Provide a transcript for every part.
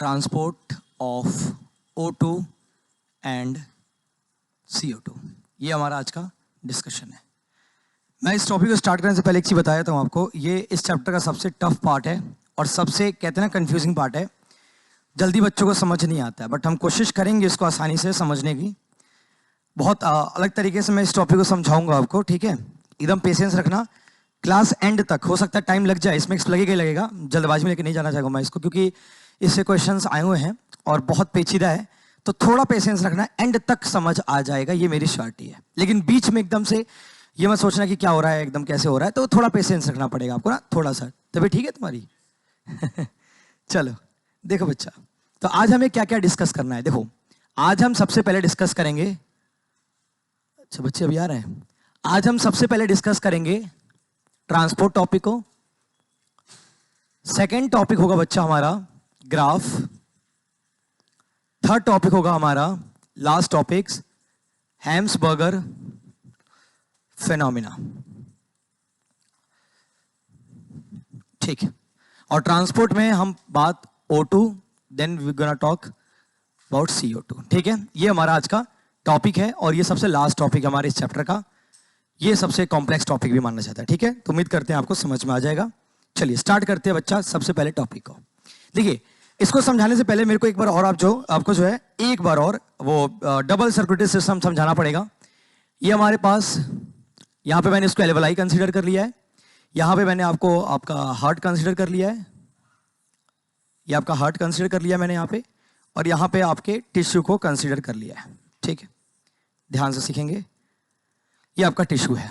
Transport of O2 and CO2, ये हमारा आज का डिस्कशन है। मैं इस टॉपिक को स्टार्ट करने से पहले एक चीज़ बताया था आपको, ये इस चैप्टर का सबसे टफ पार्ट है और सबसे कहते हैं ना कंफ्यूजिंग पार्ट है। जल्दी बच्चों को समझ नहीं आता है, बट हम कोशिश करेंगे इसको आसानी से समझने की। बहुत अलग तरीके से मैं इस टॉपिक को समझाऊंगा आपको, ठीक है। एकदम पेशेंस रखना, क्लास एंड तक हो सकता है टाइम लग जाए, इसमें लगेगा ही लगेगा, जल्दबाजी में लेके नहीं जाना चाहूँगा मैं इसको, क्योंकि इससे क्वेश्चंस आए हुए हैं और बहुत पेचीदा है, तो थोड़ा पेशेंस रखना, एंड तक समझ आ जाएगा, ये मेरी श्योरिटी है। लेकिन बीच में एकदम से ये मत सोचना कि क्या हो रहा है, एकदम कैसे हो रहा है, तो थोड़ा पेशेंस रखना पड़ेगा आपको ना, थोड़ा सा। तभी ठीक है तुम्हारी चलो देखो बच्चा, तो आज हमें क्या क्या डिस्कस करना है। देखो आज हम सबसे पहले डिस्कस करेंगे, अच्छा बच्चे अभी आ रहे हैं, आज हम सबसे पहले डिस्कस करेंगे ट्रांसपोर्ट टॉपिक को। सेकेंड टॉपिक होगा बच्चा हमारा ग्राफ। थर्ड टॉपिक होगा हमारा लास्ट टॉपिक्स हैम्सबर्गर फेनोमेना, ठीक है। और ट्रांसपोर्ट में हम बात O2, then we gonna talk about CO2, ठीक है। ये हमारा आज का टॉपिक है और ये सबसे लास्ट टॉपिक हमारे इस चैप्टर का, ये सबसे कॉम्प्लेक्स टॉपिक भी मानना चाहता है, ठीक है। तो उम्मीद करते हैं आपको समझ में आ जाएगा। चलिए स्टार्ट करते हैं बच्चा सबसे पहले टॉपिक को। देखिए इसको समझाने से पहले मेरे को एक बार और आपको जो है एक बार और वो डबल सर्कुलेटरी सिस्टम समझाना पड़ेगा। ये हमारे पास यहाँ पे मैंने इसको एल्वेलाई कंसीडर कर लिया है, यहाँ पे मैंने आपको आपका हार्ट कंसीडर कर लिया है, ये आपका हार्ट कंसीडर कर लिया मैंने यहाँ पे, और यहाँ पे आपके टिश्यू को कंसीडर कर लिया है, ठीक है। ध्यान से सीखेंगे, ये आपका टिश्यू है,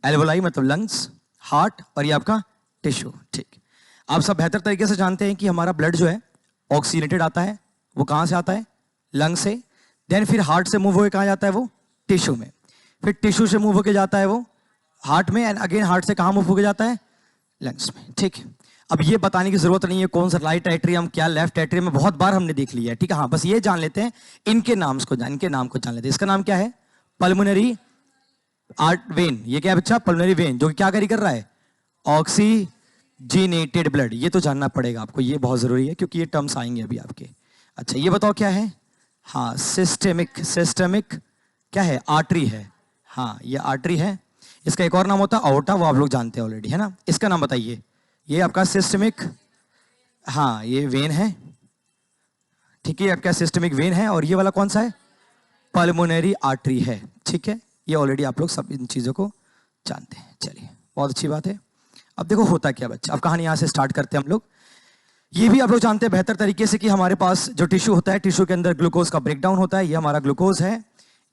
एल्वेलाई मतलब लंग्स, हार्ट, और ये आपका टिश्यू, ठीक। आप सब बेहतर तरीके से जानते हैं कि हमारा ब्लड जो है ऑक्सीनेटेड आता है, वो कहाँ से आता है, लंग से, देन फिर हार्ट से मूव होकर कहाँ जाता है, वो टिश्यू में, फिर टिश्यू से मूव होकर जाता है वो हार्ट में, एंड अगेन हार्ट से कहाँ मूव होकर जाता है, लंग्स में, ठीक है। अब ये बताने की जरूरत नहीं है कौन सा राइट एट्रियम क्या लेफ्ट एट्रियम, बहुत बार हमने देख लिया है, ठीक है। हाँ बस ये जान लेते हैं, इनके नाम को जान लेते हैं। इसका नाम क्या है, पल्मोनरी आर्ट वेन। ये क्या है बच्चा, पल्मोनरी वेन, जो क्या कर रहा है, ऑक्सीजनेटेड ब्लड। ये तो जानना पड़ेगा आपको, ये बहुत जरूरी है क्योंकि ये टर्म्स आएंगे अभी आपके। अच्छा ये बताओ क्या है, हाँ सिस्टेमिक क्या है, आर्टरी है, हाँ ये आर्टरी है। इसका एक और नाम होता है आर्टा, वो आप लोग जानते हैं ऑलरेडी, है ना। इसका नाम बताइए, ये आपका सिस्टेमिक, हाँ ये वेन है, ठीक है, आपका सिस्टेमिक वेन है। और ये वाला कौन सा है, पल्मोनरी आर्टरी है, ठीक है। ये ऑलरेडी आप लोग सब इन चीजों को जानते हैं। चलिए बहुत अच्छी बात है। अब देखो होता क्या बच्चा, अब कहानी यहाँ से स्टार्ट करते हैं हम लोग। ये भी आप लोग जानते हैं बेहतर तरीके से कि हमारे पास जो टिश्यू होता है, टिश्यू के अंदर ग्लूकोज का ब्रेकडाउन होता है, ये हमारा ग्लूकोज है,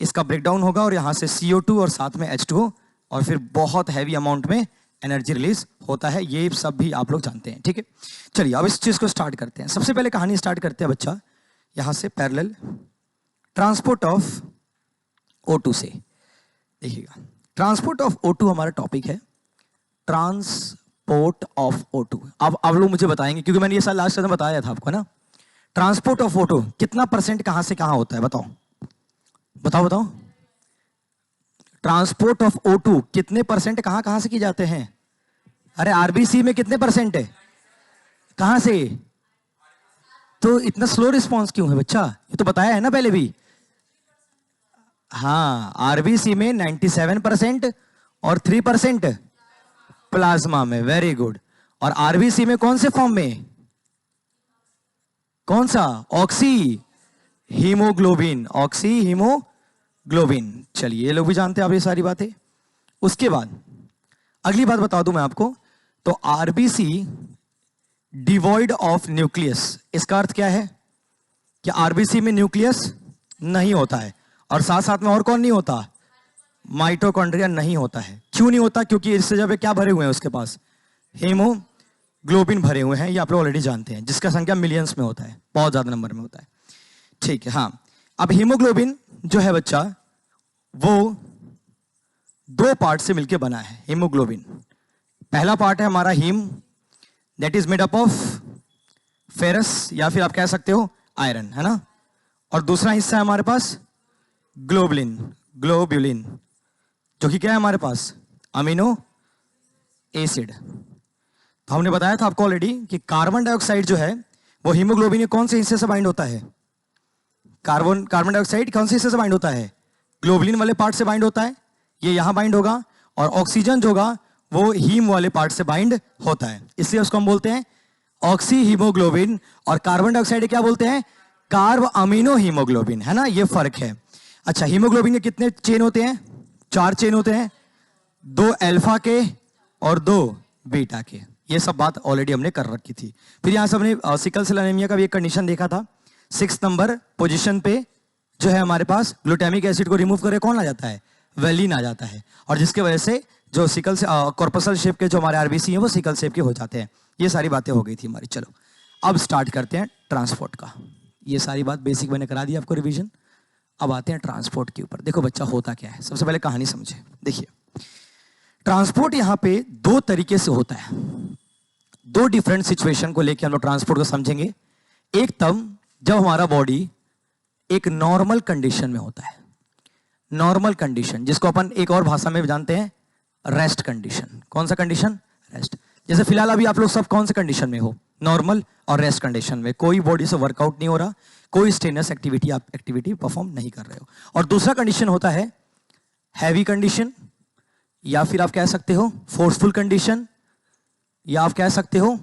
इसका ब्रेकडाउन होगा और यहाँ से CO2 और साथ में H2O, और फिर बहुत हैवी अमाउंट में एनर्जी रिलीज होता है। ये सब भी आप लोग जानते हैं, ठीक है। चलिए अब इस चीज को स्टार्ट करते हैं। सबसे पहले कहानी स्टार्ट करते हैं बच्चा यहाँ से पैरेलल, ट्रांसपोर्ट ऑफ O2 से। देखिएगा ट्रांसपोर्ट ऑफ O2 हमारा टॉपिक है, ट्रांसपोर्ट ऑफ O2। अब आप लोग मुझे बताएंगे, क्योंकि मैंने ये साल लास्ट टाइम बताया था आपको ना, ट्रांसपोर्ट ऑफ O2 कितना परसेंट कहां से कहां होता है, बताओ बताओ बताओ। ट्रांसपोर्ट ऑफ O2 कितने परसेंट कहां कहां से की जाते हैं, अरे आरबीसी में कितने परसेंट है, कहां से, तो इतना स्लो रिस्पॉन्स क्यों है बच्चा, ये तो बताया है ना पहले भी। हाँ आरबीसी में 97% और 3% प्लाज्मा में, वेरी गुड। और आरबीसी में कौन से फॉर्म में, कौन सा, ऑक्सी हीमोग्लोबिन, ऑक्सी हीमोग्लोबिन। चलिए ये लोग भी जानते हैं आप ये सारी बातें। उसके बाद अगली बात बता दूं मैं आपको, तो आरबीसी डिवॉइड ऑफ न्यूक्लियस, इसका अर्थ क्या है कि आरबीसी में न्यूक्लियस नहीं होता है, और साथ साथ में और कौन नहीं होता, माइटोकॉन्ड्रिया नहीं होता है। क्यों नहीं होता, क्योंकि इससे जब क्या भरे हुए हैं उसके पास, हीमोग्लोबिन भरे हुए हैं, ये आप लोग ऑलरेडी जानते हैं, जिसका संख्या मिलियंस में होता है, बहुत ज्यादा नंबर में होता है, ठीक है। हाँ अब हीमोग्लोबिन जो है बच्चा, वो दो पार्ट से मिलकर बना है हीमोग्लोबिन। पहला पार्ट है हमारा heme, that is made up of ferrous, या फिर आप कह सकते हो आयरन, है ना। और दूसरा हिस्सा है हमारे पास ग्लोब्यूलिन, जो कि क्या है हमारे पास, अमीनो एसिड। तो हमने बताया था आपको ऑलरेडी कि कार्बन डाइऑक्साइड जो है वो हीमोग्लोबिन ये कौन से हिस्से से बाइंड होता है? कार्बन डाइऑक्साइड कौन से हिस्से से बाइंड होता है? ग्लोबुलिन वाले पार्ट से बाइंड होता है, ये यहां बाइंड होगा, और ऑक्सीजन जो होगा वो हीम वाले पार्ट से बाइंड होता है, इसलिए उसको हम बोलते हैं ऑक्सी हीमोग्लोबिन। और कार्बन डाइऑक्साइड क्या बोलते हैं? कार्ब अमीनो हीमोग्लोबिन, है ना, ये फर्क है। अच्छा, हीमोग्लोबिन के कितने चेन होते हैं? 4 चेन होते हैं, 2 अल्फा के और 2 बीटा के। ये सब बात ऑलरेडी हमने कर रखी थी। फिर यहां से हमने सिकल सेल एनीमिया का भी एक कंडीशन देखा था। 6 नंबर पोजीशन पे जो है हमारे पास ग्लूटामिक एसिड को रिमूव करे कौन आ जाता है? वेलिन आ जाता है, और जिसके वजह से जो सिकल से कॉर्पसल शेप के जो हमारे आरबीसी हैं वो सिकल शेप के हो जाते हैं। ये सारी बातें हो गई थी हमारी। चलो अब स्टार्ट करते हैं ट्रांसपोर्ट का। ये सारी बात बेसिक मैंने करा दी आपको रिवीजन। अब आते हैं ट्रांसपोर्ट के ऊपर। देखो बच्चा होता क्या है, सबसे पहले कहानी समझे। देखिए ट्रांसपोर्ट यहाँ पे 2 तरीके से होता है, 2 डिफरेंट सिचुएशन को लेकर हम लोग ट्रांसपोर्ट को समझेंगे। एक तब जब हमारा बॉडी एक नॉर्मल कंडीशन में होता है, नॉर्मल कंडीशन जिसको अपन एक और भाषा में जानते हैं रेस्ट कंडीशन। कौन सा कंडीशन? रेस्ट। जैसे फिलहाल अभी आप लोग सब कौन से कंडीशन में हो? नॉर्मल और रेस्ट कंडीशन में। कोई बॉडी से वर्कआउट नहीं हो रहा, कोई स्ट्रेनस एक्टिविटी आप परफॉर्म नहीं कर रहे हो। और दूसरा कंडीशन होता है हैवी कंडीशन, या फिर आप कह सकते हो फोर्सफुल कंडीशन, या आप कह सकते हो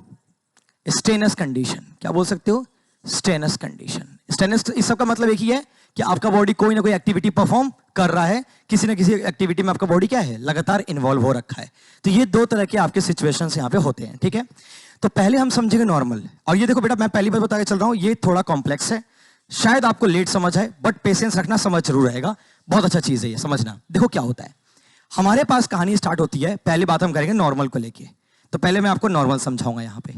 स्ट्रेनस कंडीशन। क्या बोल सकते हो? Strenuous condition. स्ट्रेनस, इस सब का मतलब एक ही है कि आपका बॉडी कोई ना कोई एक्टिविटी परफॉर्म कर रहा है, किसी ना किसी एक्टिविटी में आपका बॉडी क्या है? लगातार इन्वॉल्व हो रखा है। तो ये 2 तरह के आपके सिचुएशंस यहाँ पे होते हैं, ठीक है। तो पहले हम समझेंगे नॉर्मल। और ये देखो बेटा, मैं पहली बार बता के चल रहा हूँ, ये थोड़ा कॉम्प्लेक्स है, शायद आपको लेट समझ आए, बट पेशेंस रखना, समझ जरूर रहेगा। बहुत अच्छा चीज है ये समझना। देखो क्या होता है, हमारे पास कहानी स्टार्ट होती है, पहली बात हम करेंगे नॉर्मल को लेके। तो पहले मैं आपको नॉर्मल समझाऊंगा यहाँ पे,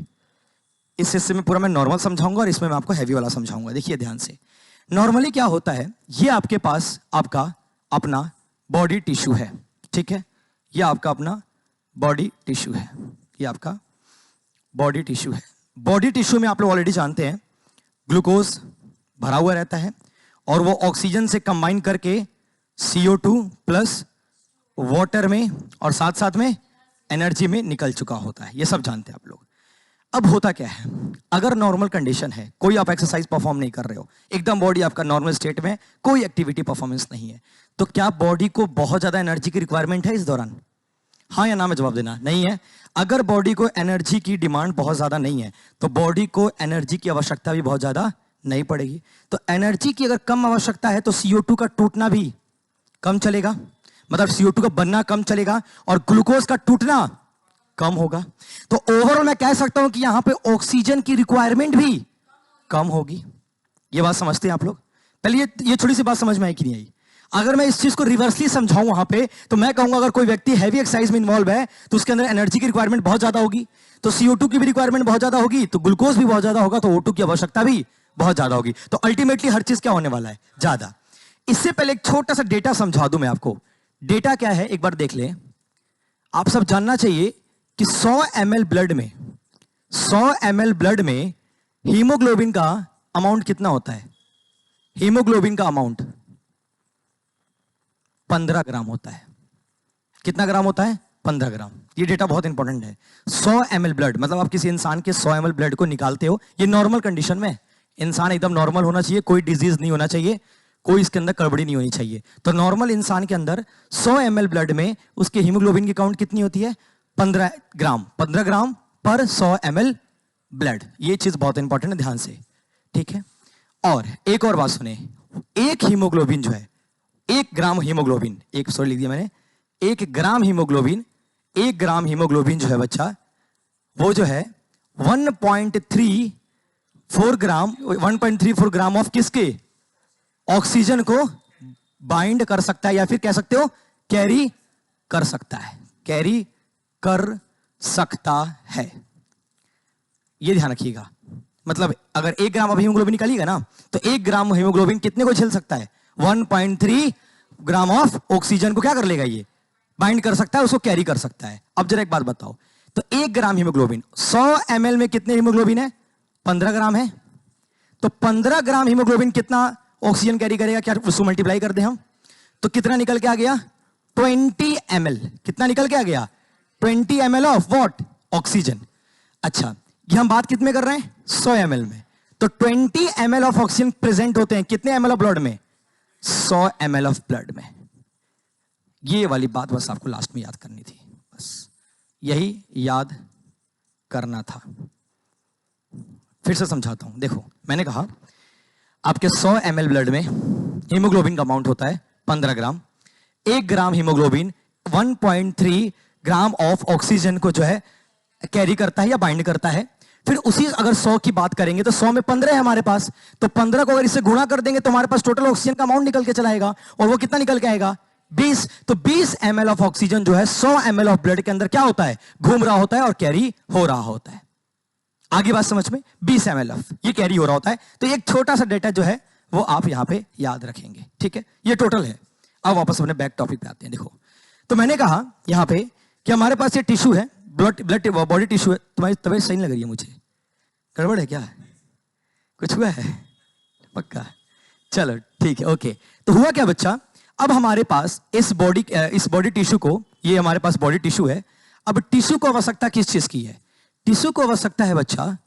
इस हिस्से में पूरा मैं नॉर्मल समझाऊंगा और इसमें मैं आपको हैवी वाला समझाऊंगा। देखिए ध्यान से, नॉर्मली क्या होता है, ये आपके पास आपका अपना बॉडी टिश्यू है, ठीक है। ये आपका अपना बॉडी टिश्यू है, ये आपका बॉडी टिश्यू है। बॉडी टिश्यू में आप लोग ऑलरेडी जानते हैं ग्लूकोज भरा हुआ रहता है, और वो ऑक्सीजन से कंबाइन करके CO2 प्लस वाटर में और साथ साथ में एनर्जी में निकल चुका होता है। ये सब जानते हैं आप लोग। अब होता क्या है, अगर नॉर्मल कंडीशन है, कोई आप एक्सरसाइज परफॉर्म नहीं कर रहे हो, एकदम बॉडी आपका नॉर्मल स्टेट में, कोई एक्टिविटी परफॉर्मेंस नहीं है, तो क्या बॉडी को बहुत ज्यादा एनर्जी की रिक्वायरमेंट है इस दौरान? हाँ या ना में जवाब देना। नहीं है। अगर बॉडी को एनर्जी की डिमांड बहुत ज्यादा नहीं है, तो बॉडी को एनर्जी की आवश्यकता भी बहुत ज्यादा नहीं पड़ेगी। तो एनर्जी की अगर कम आवश्यकता है तो CO2 का टूटना भी कम चलेगा, मतलब CO2 का बनना कम चलेगा और ग्लूकोज का टूटना कम होगा। तो ओवरऑल मैं कह सकता हूं कि यहां पे ऑक्सीजन की रिक्वायरमेंट भी कम होगी। ये बात समझते हैं आप लोग? पहले ये छोटी सी बात समझ में आई कि नहीं आई? अगर मैं इस चीज को रिवर्सली समझाऊं वहां पे, तो मैं कहूंगा अगर कोई व्यक्ति हैवी एक्सरसाइज में इन्वॉल्व है तो उसके अंदर एनर्जी की रिक्वायरमेंट बहुत ज्यादा होगी, तो CO2 की भी रिक्वायरमेंट बहुत ज्यादा होगी, तो ग्लूकोज भी बहुत ज्यादा होगा, तो O2 की आवश्यकता भी बहुत ज्यादा होगी। तो अल्टीमेटली हर चीज क्या होने वाला है? ज्यादा। इससे पहले एक छोटा सा डेटा समझा दूं मैं आपको। डेटा क्या है एक बार देख ले। आप सब जानना चाहिए कि 100 ml ब्लड में, 100 ml ब्लड में हीमोग्लोबिन का अमाउंट कितना होता है? हीमोग्लोबिन का अमाउंट 15 ग्राम होता है। कितना ग्राम होता है? 15 ग्राम। ये डेटा बहुत इंपॉर्टेंट है। 100 ml ब्लड, मतलब आप किसी इंसान के 100 ml ब्लड को निकालते हो, ये नॉर्मल कंडीशन में इंसान एकदम नॉर्मल होना चाहिए, कोई डिजीज नहीं होना चाहिए, कोई इसके अंदर गड़बड़ी नहीं होनी चाहिए। तो नॉर्मल इंसान के अंदर 100 ml ब्लड में उसके हीमोग्लोबिन की काउंट कितनी होती है? 15 ग्राम। 15 ग्राम पर 100 ml ब्लड। ये चीज बहुत इंपॉर्टेंट है, ध्यान से, ठीक है। और एक और बात सुने, एक हीमोग्लोबिन जो है, 1 ग्राम हीमोग्लोबिन, एक सॉरी लिख दिया मैंने, 1 ग्राम हीमोग्लोबिन, 1 ग्राम हीमोग्लोबिन जो है बच्चा, वो जो है 1.34 ग्राम ऑफ किसके? ऑक्सीजन को बाइंड कर सकता है, या फिर कह सकते हो कैरी कर सकता है, कैरी कर सकता है। ये ध्यान रखिएगा। मतलब अगर 1 ग्राम हीमोग्लोबिन निकालिएगा ना, तो 1 ग्राम हीमोग्लोबिन कितने को झेल सकता है? 1.3 ग्राम ऑफ ऑक्सीजन को क्या कर लेगा? ये बाइंड कर सकता है, उसको कैरी कर सकता है। अब जरा एक बात बताओ, तो 1 ग्राम हीमोग्लोबिन, 100 ml में कितने हीमोग्लोबिन है? 15 ग्राम है। तो 15 ग्राम हीमोग्लोबिन कितना ऑक्सीजन कैरी करेगा? क्या उसको मल्टीप्लाई कर दे हम, तो कितना निकल के आ गया? 20 ml। कितना निकल के आ गया? 20 ml ऑफ व्हाट? ऑक्सीजन। अच्छा, ये हम बात कितने कर रहे हैं? 100 ml में। तो 20 ml ऑफ ऑक्सीजन प्रेजेंट होते हैं कितने ml ऑफ ब्लड में? 100 ml ऑफ ब्लड में। ये वाली बात बस आपको लास्ट में याद करनी थी, बस यही याद करना था। फिर से समझाता हूं, देखो मैंने कहा आपके 100 ml ब्लड में हीमोग्लोबिन का अमाउंट होता है 15 ग्राम। 1 ग्राम हीमोग्लोबिन 1.3 ग्राम ऑफ ऑक्सीजन को जो है कैरी करता है या बाइंड करता है। फिर उसी अगर 100 की बात करेंगे तो 100 में 15 है हमारे पास, तो 15 को अगर इससे गुणा कर देंगे तो हमारे पास टोटल ऑक्सीजन का अमाउंट निकल के चला आएगा, और वो कितना निकल के आएगा? 20। तो 20 ml ऑफ ऑक्सीजन जो है 100 ml ऑफ ब्लड के अंदर क्या होता है? घूम रहा होता है और कैरी हो रहा होता है। आगे बात समझ में? 20 ml ऑफ ये कैरी हो रहा होता है। तो एक छोटा सा डेटा जो है वो आप यहां पे याद रखेंगे, ठीक है? ये टोटल है। अब वापस अपने बैक टॉपिक पे आते हैं। देखो तो मैंने कहा यहां पे कि हमारे पास ये टिश्यू है, ब्लड बॉडी टिश्यू है। तुम्हारी तबीयत सही नहीं लग रही है मुझे, गड़बड़ है क्या? कुछ हुआ है? पक्का? चलो ठीक है, ओके। तो हुआ क्या बच्चा, अब हमारे पास इस बॉडी टिश्यू को, ये हमारे पास बॉडी टिश्यू है। अब टिश्यू को आवश्यकता किस चीज की है? टिश्यू को आवश्यकता है बच्चा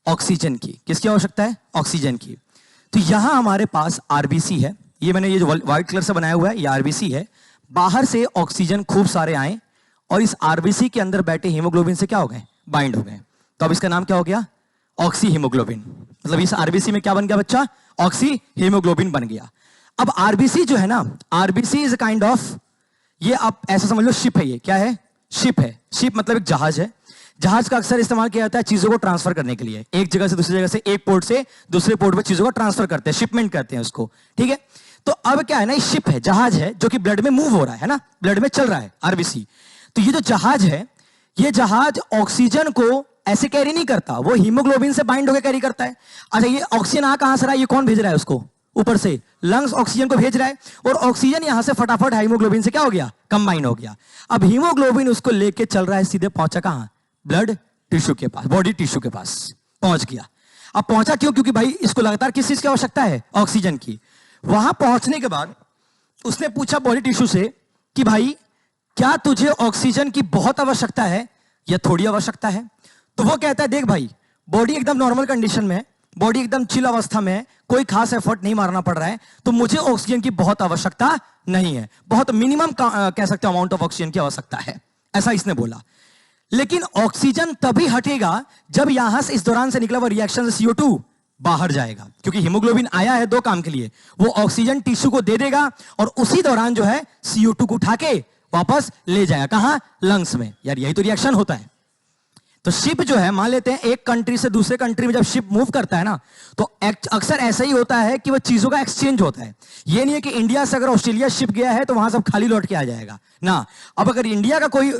ऑक्सीजन की। किसकी आवश्यकता है? ऑक्सीजन की। तो यहां हमारे पास आरबीसी है, ये मैंने ये जो व्हाइट कलर से बनाया हुआ है ये आरबीसी है। बाहर से ऑक्सीजन खूब सारे आए और इस आरबीसी के अंदर बैठे हीमोग्लोबिन से क्या हो गए? बाइंड हो गए। तो अब इसका नाम क्या हो गया? Oxy haemoglobin. मतलब इस आरबीसी में क्या बन गया बच्चा? ऑक्सी हीमोग्लोबिन बन गया। अब आरबीसी जो है ना, आरबीसी इज काइंड ऑफ, ये आप ऐसा समझ लो शिप है। ये क्या है? शिप है। शिप मतलब एक जहाज है। जहाज का अक्सर इस्तेमाल किया जाता है चीजों को ट्रांसफर करने के लिए, एक जगह से दूसरी जगह से, एक पोर्ट से दूसरे पोर्ट पे चीजों को ट्रांसफर करते हैं, शिपमेंट करते हैं उसको, ठीक है? तो अब क्या है ना, शिप है, जहाज है जो कि ब्लड में मूव हो रहा है ना, ब्लड में चल रहा है आरबीसी। तो ये जो जहाज है, ये जहाज ऑक्सीजन को ऐसे कैरी नहीं करता, वो हीमोग्लोबिन से बाइंड होकर कैरी करता है। अच्छा ये ऑक्सीजन आ कहां से रहा है? ये कौन भेज रहा है उसको? ऊपर से लंग्स ऑक्सीजन को भेज रहा है, और ऑक्सीजन यहां से फटाफट हीमोग्लोबिन से क्या हो गया? कंबाइन हो गया। अब हीमोग्लोबिन उसको लेके चल रहा है, सीधे पहुंचा कहां? ब्लड टिश्यू के पास, बॉडी टिश्यू के पास पहुंच गया। अब पहुंचा क्यों? क्योंकि भाई इसको लगातार किस चीज की आवश्यकता है? ऑक्सीजन की। वहां पहुंचने के बाद उसने पूछा बॉडी टिश्यू से कि भाई क्या तुझे ऑक्सीजन की बहुत आवश्यकता है या थोड़ी आवश्यकता है? तो वो कहता है देख भाई, बॉडी एकदम नॉर्मल कंडीशन में है, बॉडी एकदम चिल अवस्था में है, कोई खास एफर्ट नहीं मारना पड़ रहा है, तो मुझे ऑक्सीजन की बहुत आवश्यकता नहीं है, बहुत मिनिमम कह सकते हो अमाउंट ऑफ ऑक्सीजन की आवश्यकता है, ऐसा इसने बोला। लेकिन ऑक्सीजन तभी हटेगा जब यहां से इस दौरान से निकला हुआ रिएक्शन से CO2 बाहर जाएगा, क्योंकि हीमोग्लोबिन आया है दो काम के लिए, वो ऑक्सीजन टिश्यू को दे देगा और उसी दौरान जो है CO2 को उठा के वापस ले जाएगा कहां? लंग्स में। यार यही तो रिएक्शन होता है। तो शिप जो है, मान लेते हैं एक कंट्री से दूसरे कंट्री में जब शिप मूव करता है ना, तो अक्सर ऐसा ही होता है कि वो चीजों का एक्सचेंज होता है। ये नहीं है कि इंडिया से अगर ऑस्ट्रेलिया शिप गया है तो वहां सब खाली लौट के आ जाएगा ना। अब अगर इंडिया का कोई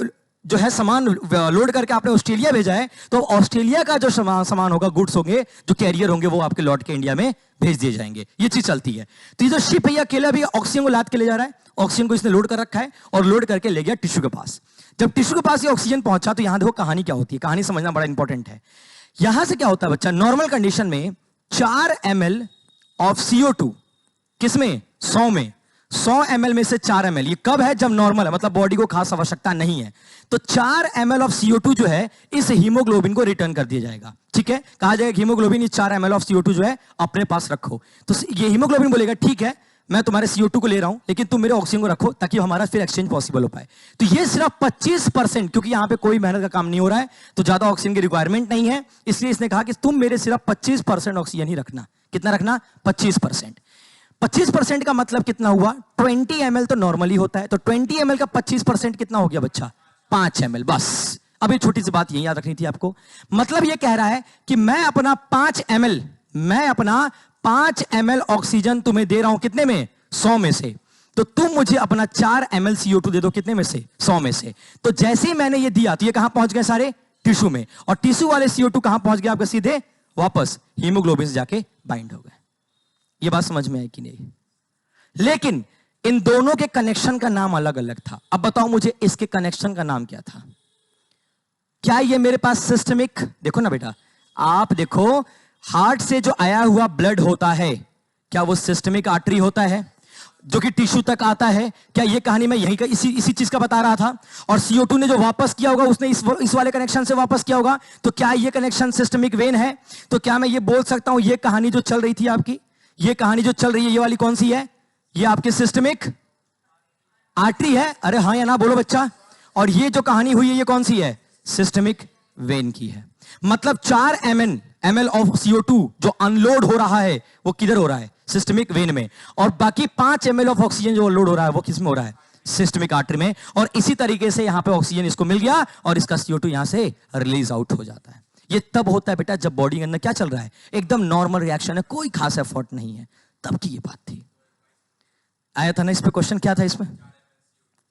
जो है सामान लोड करके आपने ऑस्ट्रेलिया भेजा है, तो ऑस्ट्रेलिया का जो सामान होगा, गुड्स होंगे, जो कैरियर होंगे, वो आपके लौट के इंडिया में भेज दिए जाएंगे। ये चीज चलती है। तो ये जो शिप है, अकेला भी ऑक्सीजन को लाद के ले जा रहा है, ऑक्सीजन को इसने लोड कर रखा है और लोड करके ले गया टिश्यू के पास। जब टिश्यू के पास ये ऑक्सीजन पहुंचा, तो यहां देखो कहानी क्या होती है, कहानी समझना बड़ा इंपॉर्टेंट है। यहां से क्या होता है बच्चा, नॉर्मल कंडीशन में 4 ml ऑफ CO2 किसमें? 100 में, 100 ml में से 4 ml, ये कब है? जब नॉर्मल है, मतलब बॉडी को खास आवश्यकता नहीं है। तो 4 ml ऑफ CO2 जो है इस हीमोग्लोबिन को रिटर्न कर दिया जाएगा। ठीक है, कहा जाएगा हीमोग्लोबिन, 4 ml ऑफ CO2 जो है अपने पास रखो। तो ये हीमोग्लोबिन बोलेगा ठीक है, मैं तुम्हारे CO2 को ले रहा हूं, लेकिन तुम मेरे ऑक्सीजन को रखो ताकि हमारा फिर एक्सचेंज पॉसिबल हो पाए। तो ये सिर्फ 25%, क्योंकि यहां पे कोई मेहनत का काम नहीं हो रहा है, तो ज्यादा ऑक्सीजन की रिक्वायरमेंट नहीं है, इसलिए इसने कहा कि तुम मेरे सिर्फ 25% ऑक्सीजन ही रखना। कितना रखना? 25%। 25% का मतलब कितना हुआ? 20 ml तो नॉर्मली होता है, तो 20 ml का 25% कितना हो गया बच्चा? 5 ml। बस अब ये छोटी सी बात यही याद रखनी थी आपको। मतलब ये कह रहा है कि मैं अपना 5 ml ऑक्सीजन तुम्हें दे रहा हूं, कितने में? 100 में से। तो तुम मुझे अपना 4 ml CO2 दे दो, कितने में से? 100 में से। तो जैसे ही मैंने ये दिया, तो ये कहां पहुंच गए? सारे टिश्यू में। और टिश्यू वाले CO2 कहां पहुंच गए आपके? सीधे वापस हीमोग्लोबिन से जाके बाइंड हो गए। ये बात समझ में आई कि नहीं? लेकिन इन दोनों के कनेक्शन का नाम अलग अलग था। अब बताओ मुझे इसके कनेक्शन का नाम क्या था? क्या ये मेरे पास सिस्टमिक, देखो ना बेटा, आप देखो, हार्ट से जो आया हुआ ब्लड होता है, क्या वो सिस्टमिक आर्टरी होता है? जो कि टिश्यू तक आता है। क्या ये कहानी मैं यही का इसी चीज का बता रहा था? और CO2 ने जो वापस किया होगा उसने इस वाले कनेक्शन से वापस किया होगा। तो क्या ये कनेक्शन सिस्टमिक वेन है? तो क्या मैं ये बोल सकता हूं ये कहानी जो चल रही थी आपकी, ये कहानी जो चल रही है ये वाली कौन सी है? ये आपकी सिस्टमिक आर्टरी है। अरे हाँ या ना बोलो बच्चा। और ये जो कहानी हुई है ये कौन सी है? सिस्टमिक वेन की है। मतलब 4 ml ऑफ CO2 जो अनलोड हो रहा है वो किधर हो रहा है? सिस्टमिक वेन में। और बाकी 5 ml ऑफ ऑक्सीजन जो लोड हो रहा है वो किस में हो रहा है? सिस्टमिक आर्टरी में। और इसी तरीके से यहां पे ऑक्सीजन इसको मिल गया और इसका CO2 यहां से रिलीज आउट हो जाता है। ये तब होता है बेटा जब बॉडी के अंदर क्या चल रहा है? एकदम नॉर्मल रिएक्शन है, कोई खास एफर्ट नहीं है, तब की ये बात थी। आया था ना इस पे क्वेश्चन? क्या था इसमें?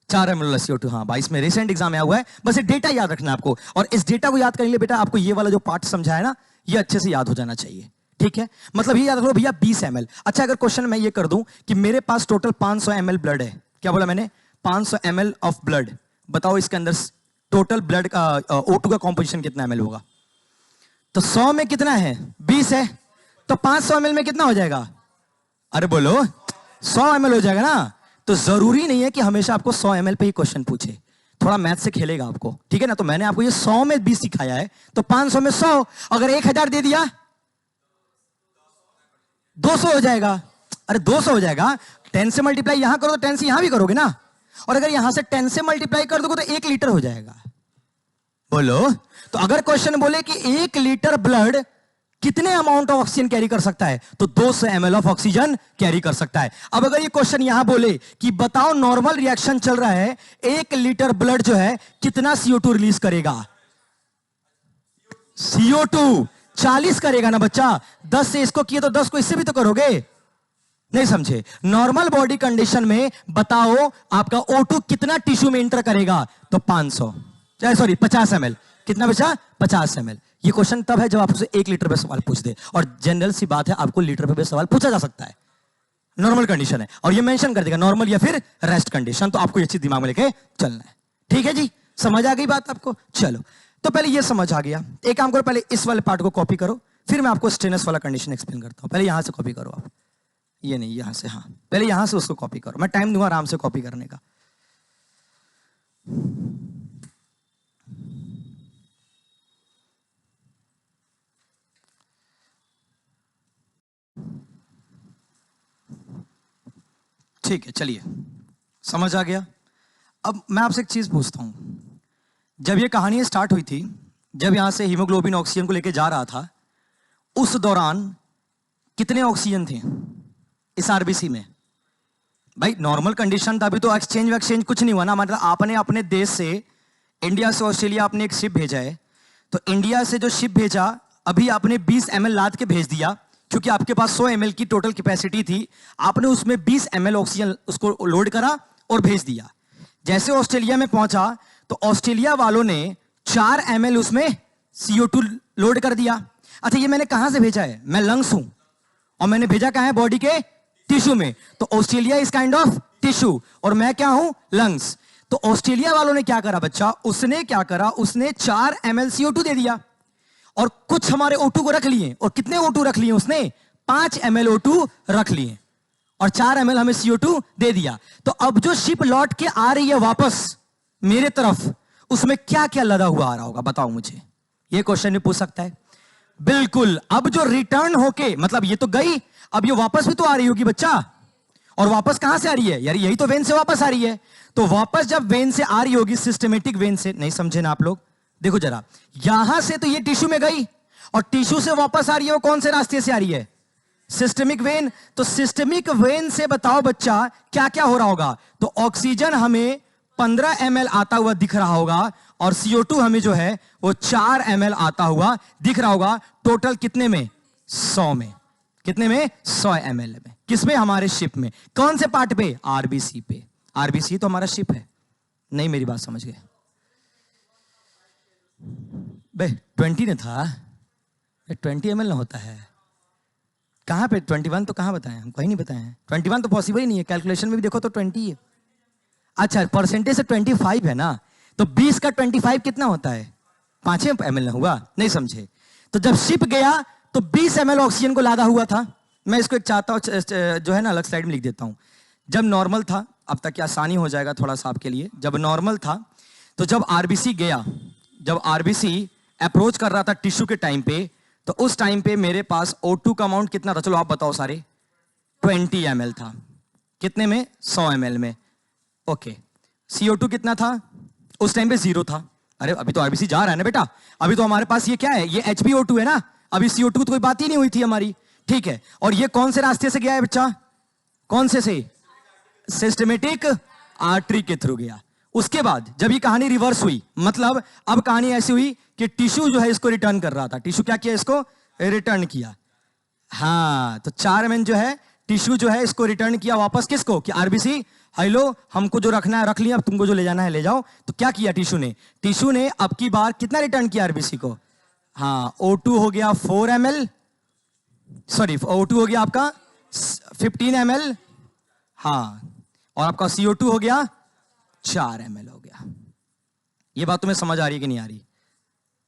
4 ml CO2। हाँ भाई, इसमें रिसेंट एग्जाम आया हुआ है, बस एक डेटा याद रखना आपको। और इस डेटा को याद करने के लिए बेटा आपको ये वाला जो पार्ट समझा है ना, ये अच्छे से याद हो जाना चाहिए। ठीक है, मतलब ये याद रखो भैया 20 ml। अच्छा, अगर क्वेश्चन मैं ये कर दूं कि मेरे पास टोटल 500 ml ब्लड है, क्या बोला मैंने? 500 ml ऑफ ब्लड। बताओ इसके अंदर टोटल ब्लड का O2 का कॉम्पोजिशन कितना ml होगा? तो 100 में कितना है? 20 है। तो 500 ml में कितना हो जाएगा? अरे बोलो, 100 ml हो जाएगा ना। तो जरूरी नहीं है कि हमेशा आपको 100 ml पे ही क्वेश्चन पूछे, थोड़ा मैथ से खेलेगा आपको। ठीक है ना? तो मैंने आपको ये 100 में 20 सिखाया है, तो 500 में 100। अगर 1000 दे दिया 200 हो जाएगा। अरे 200 हो जाएगा। 10 से मल्टीप्लाई यहां करो तो 10 से यहां भी करोगे ना। और अगर यहां से 10 से मल्टीप्लाई कर दोगे तो 1 लीटर हो जाएगा। बोलो, तो अगर क्वेश्चन बोले कि 1 लीटर ब्लड कितने अमाउंट ऑफ ऑक्सीजन कैरी कर सकता है, तो 200 ml ऑफ ऑक्सीजन कैरी कर सकता है। अब अगर ये क्वेश्चन यहां बोले कि बताओ नॉर्मल रिएक्शन चल रहा है, 1 लीटर ब्लड जो है कितना CO2 रिलीज करेगा? CO2 40 करेगा ना बच्चा। 10 से इसको किए तो 10 को इससे भी तो करोगे। नहीं समझे? नॉर्मल बॉडी कंडीशन में बताओ आपका O2 कितना टिश्यू में इंटर करेगा? तो 50 ml। कितना बचा? 50 ml। ये क्वेश्चन तब है जब आपसे 1 लीटर पे सवाल पूछ दे। और जनरल सी बात है, आपको लीटर पे भी सवाल पूछा जा सकता है। नॉर्मल कंडीशन है और ये मेंशन कर देगा नॉर्मल या फिर रेस्ट कंडीशन। तो आपको ये चीज दिमाग में लेके चलना है। ठीक है जी, समझ आ गई बात आपको? चलो, तो पहले ये समझ आ गया। एक काम करो, पहले इस वाले पार्ट को कॉपी करो, फिर मैं आपको स्टेनस वाला कंडीशन एक्सप्लेन करता हूं। पहले यहां से कॉपी करो आप, ये नहीं, यहां से। हाँ, पहले यहां से उसको कॉपी करो, मैं टाइम दूंगा आराम से कॉपी करने का। ठीक है, चलिए, समझ आ गया। अब मैं आपसे एक चीज पूछता हूं, जब ये कहानी स्टार्ट हुई थी, जब यहां से हीमोग्लोबिन ऑक्सीजन को लेके जा रहा था, उस दौरान कितने ऑक्सीजन थे इस आरबीसी में? भाई नॉर्मल कंडीशन था, अभी तो एक्सचेंज कुछ नहीं हुआ ना। मतलब आपने अपने देश से, इंडिया से ऑस्ट्रेलिया आपने एक शिप भेजा है, तो इंडिया से जो शिप भेजा, अभी आपने 20 ml लाद के भेज दिया, क्योंकि आपके पास 100 ml की टोटल कैपेसिटी थी। आपने उसमें 20 ml ऑक्सीजन उसको लोड करा और भेज दिया। जैसे ऑस्ट्रेलिया में पहुंचा तो ऑस्ट्रेलिया वालों ने 4 ml उसमें CO2 लोड कर दिया। अच्छा, ये मैंने कहां से भेजा है? मैं लंग्स हूं और मैंने भेजा कहां है? बॉडी के टिश्यू में। तो Australia is kind of tissue और मैं क्या हूं? लंग्स। तो ऑस्ट्रेलिया वालों ने क्या करा बच्चा? उसने क्या करा? उसने 4 ml CO2 दे दिया और कुछ हमारे O2 को रख लिए। और कितने O2 रख लिए उसने? 5 ml O2 रख लिए और 4 ml हमें CO2 दे दिया। तो अब जो शिप लौट के आ रही है वापस मेरे तरफ, उसमें क्या क्या लदा हुआ आ रहा होगा? बताओ मुझे। ये क्वेश्चन भी पूछ सकता है। बिल्कुल। अब जो रिटर्न होके, मतलब ये तो गई, अब ये वापस भी तो आ रही होगी बच्चा। और वापस कहां से आ रही है यार? यही तो वेन से वापस आ रही है। तो वापस जब वेन से आ रही होगी, सिस्टमेटिक वेन से, नहीं समझे ना आप लोग? देखो जरा, यहां से तो ये टिश्यू में गई और टिश्यू से वापस आ रही है, वो कौन से रास्ते से आ रही है? Systemic when. तो सिस्टमिक वेन से बताओ बच्चा क्या क्या हो रहा होगा? तो ऑक्सीजन हमें 15 ml आता हुआ दिख रहा होगा और CO2 हमें जो है वो 4 ml आता हुआ दिख रहा होगा। टोटल कितने में? 100 में। कितने में? 100 ml में। किसमें? हमारे शिप में। कौन से पार्ट पे? आरबीसी पे। आरबीसी तो हमारा शिप है। नहीं, मेरी बात समझ गए? बे 20 ने था, 20 ml ना होता है। कहां पे 21? तो कहां बताएं? हम कहीं नहीं बताए हैं। 21 तो पॉसिबल ही नहीं है। कैलकुलेशन में भी देखो तो 20 है। अच्छा, परसेंटेज से 25 है ना, तो 20 का 25 कितना होता है? 5 ml ना हुआ? नहीं समझे? तो जब शिप गया तो 20 ml ऑक्सीजन को लादा हुआ था। मैं इसको एक चाहता हूं जो है ना, अलग स्लाइड में लिख देता हूं। जब नॉर्मल था, अब तक क्या आसानी हो जाएगा थोड़ा सा आपके लिए, जब नॉर्मल था तो जब आरबीसी गया, जब आरबीसी अप्रोच कर रहा था टिश्यू के टाइम पे, तो उस टाइम पे मेरे पास O2 का अमाउंट कितना था, चलो आप बताओ सारे, 20 ml था। कितने में? 100 ml में। ओके, CO2 कितना था उस टाइम पे? 0 था। अरे अभी तो आरबीसी जा रहा है ना बेटा, अभी तो हमारे पास ये क्या है, ये HbO2 है ना, अभी CO2 तो कोई बात ही नहीं हुई थी हमारी, ठीक है। और ये कौन से रास्ते से गया है बच्चा, कौन से सिस्टमेटिक आर्टरी के थ्रू गया। उसके बाद जब ये कहानी रिवर्स हुई, मतलब अब कहानी ऐसी हुई कि टिश्यू जो है इसको रिटर्न कर रहा था, टिश्यू क्या किया, इसको रिटर्न किया। हाँ, तो 4 ml जो है टिश्यू जो है इसको रिटर्न किया वापस किसको, कि आरबीसी हेलो हमको जो रखना है रख लिया, अब तुमको जो ले जाना है ले जाओ। तो क्या किया टिश्यू ने अब की बार कितना रिटर्न किया आरबीसी को, हाँ O2 हो गया 4 ml, सॉरी O2 हो गया आपका 15 ml, हाँ, और आपका CO2 हो गया 4 ml हो गया। ये बात तुम्हें समझ आ रही है कि नहीं आ रही,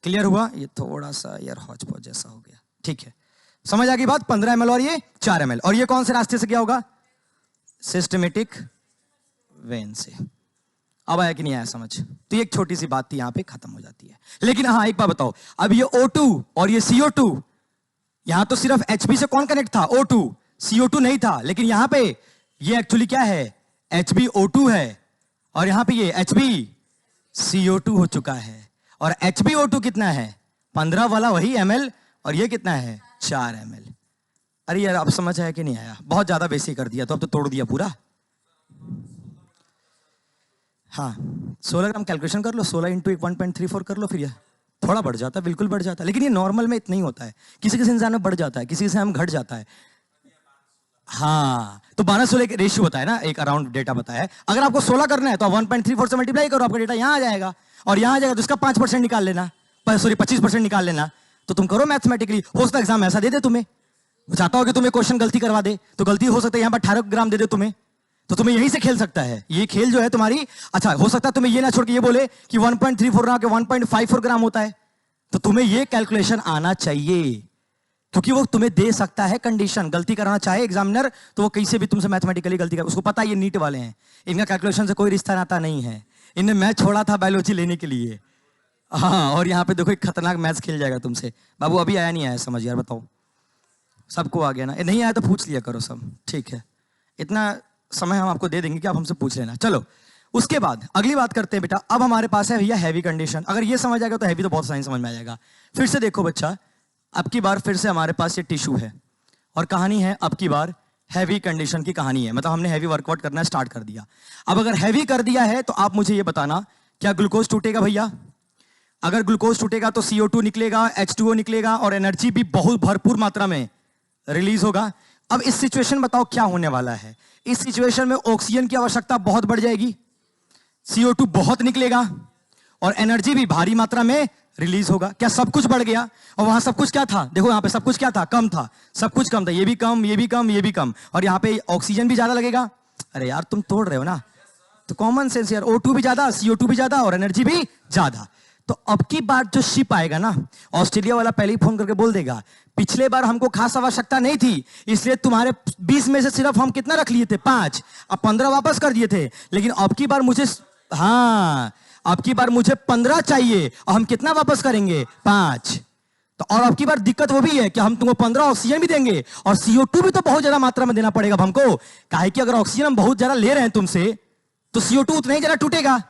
क्लियर हुआ? ये थोड़ा सा यार हौच पौच जैसा हो गया, ठीक है, समझ आ गई बात। 15 ml और ये 4 ml, और ये कौन से रास्ते से गया होगा, सिस्टमेटिक वेन से। अब आया कि नहीं आया समझ? तो एक छोटी सी बात थी, यहां पे खत्म हो जाती है। लेकिन हाँ एक बात बताओ, अब ये O2 और ये CO2, यहां तो सिर्फ Hb से कौन कनेक्ट था, O2, CO2 नहीं था, लेकिन यहां पे ये एक्चुअली क्या है, HbO2 है, और यहां पे ये HbCO2 हो चुका है। और HbO2 कितना है, 15 वाला वही ml, और ये कितना है 4 ml। अरे यार अब समझ आया कि नहीं आया? बहुत ज्यादा बेसिक कर दिया तो अब तो तोड़ दिया पूरा। हाँ 16 ग्राम कैलकुलेशन कर लो, 16 इंटू 1.34 कर लो, फिर ये थोड़ा बढ़ जाता है, बिल्कुल बढ़ जाता है, लेकिन ये नॉर्मल में इतना ही होता है, किसी किसी इंसान में बढ़ जाता है, किसी किसी में घट जाता है। हाँ तो 12-16 एक रेशियो बताया ना, एक अराउंड डेटा बताया है। अगर आपको 16 करना है तो 1.34 से मल्टीप्लाई करो, आपका डेटा यहाँ आ जाएगा, और यहाँ आ जाएगा तो इसका 5% निकाल लेना, सॉरी 25% निकाल लेना। तो तुम करो मैथमेटिकली, हो सकता है एग्जाम ऐसा दे दे तुम्हें, चाहता हो कि तुम्हें क्वेश्चन गलती करवा दे, तो गलती हो सकता है यहाँ पर 18 ग्राम दे दे तुम्हें, तो तुम्हें यहीं से खेल सकता है ये खेल जो है तुम्हारी। अच्छा हो सकता है तुम्हें ये ना छोड़ के ये बोले कि 1.34 ना के 1.54 ग्राम होता है, तो तुम्हें ये कैलकुलेशन आना चाहिए, क्योंकि वो तुम्हें दे सकता है कंडीशन, गलती कराना चाहे एग्जामिनर तो वो कहीं से भी तुमसे मैथमेटिकली गलती कर, उसको पता है ये नीट वाले हैं, इनका कैलकुलेशन से कोई रिश्ता नाता नहीं है, इन्हें मैथ छोड़ा था बायोलॉजी लेने के लिए। हाँ और यहाँ पे देखो एक खतरनाक मैथ्स खेल जाएगा तुमसे। बाबू अभी आया नहीं आया समझ यार, बताओ सबको आ गया ना? नहीं आया तो पूछ लिया करो सब, ठीक है, इतना समय हम आपको दे देंगे कि आप हमसे पूछ लेना। चलो उसके बाद अगली बात करते हैं बेटा। अब हमारे पास है भैया हैवी कंडीशन, अगर ये समझ आएगा तो हैवी तो बहुत सारी समझ में आ जाएगा। फिर से देखो बच्चा, अब की बार फिर से हमारे पास ये टिश्यू है, और कहानी है अब की बार हैवी कंडीशन की कहानी है, मतलब हमने हैवी वर्कआउट करना स्टार्ट कर दिया। अब अगर हैवी कर दिया है तो आप मुझे ये बताना, क्या ग्लूकोज टूटेगा भैया? अगर ग्लूकोज टूटेगा तो CO2 निकलेगा, H2O निकलेगा, और एनर्जी भी बहुत भरपूर मात्रा में रिलीज होगा। अब इस सिचुएशन बताओ क्या होने वाला है, इस सिचुएशन में ऑक्सीजन की आवश्यकता बहुत बढ़ जाएगी, CO2 बहुत निकलेगा, और एनर्जी भी भारी मात्रा में रिलीज होगा। क्या सब कुछ बढ़ गया? और वहां सब कुछ क्या था, देखो यहाँ पे सब कुछ क्या था, कम था, सब कुछ कम था, ये भी कम, ये भी कम, ये भी कम, और यहाँ पे ऑक्सीजन भी ज्यादा लगेगा। अरे यार तुम तोड़ रहे हो ना, तो कॉमन सेंस यार, O2 भी ज्यादा, CO2 भी ज्यादा, और एनर्जी भी ज्यादा। तो अब की बार जो शिप आएगा ना, ऑस्ट्रेलिया वाला पहले ही फोन करके बोल देगा, पिछले बार हमको खास आवश्यकता नहीं थी, इसलिए तुम्हारे 20 में से सिर्फ हम कितना रख लिए थे, 5, अब 15 वापस कर दिए थे, लेकिन अब की बार मुझे, हाँ अब की बार मुझे 15 चाहिए, और हम कितना वापस करेंगे, 5। तो और अब की बार दिक्कत वो भी है कि हम तुमको 15 ऑक्सीजन भी देंगे, और CO2 भी तो बहुत ज्यादा मात्रा में देना पड़ेगा हमको, काहे कि अगर ऑक्सीजन हम बहुत ज्यादा ले रहे हैं तुमसे, तो CO2 उतना ही ज्यादा टूटेगा,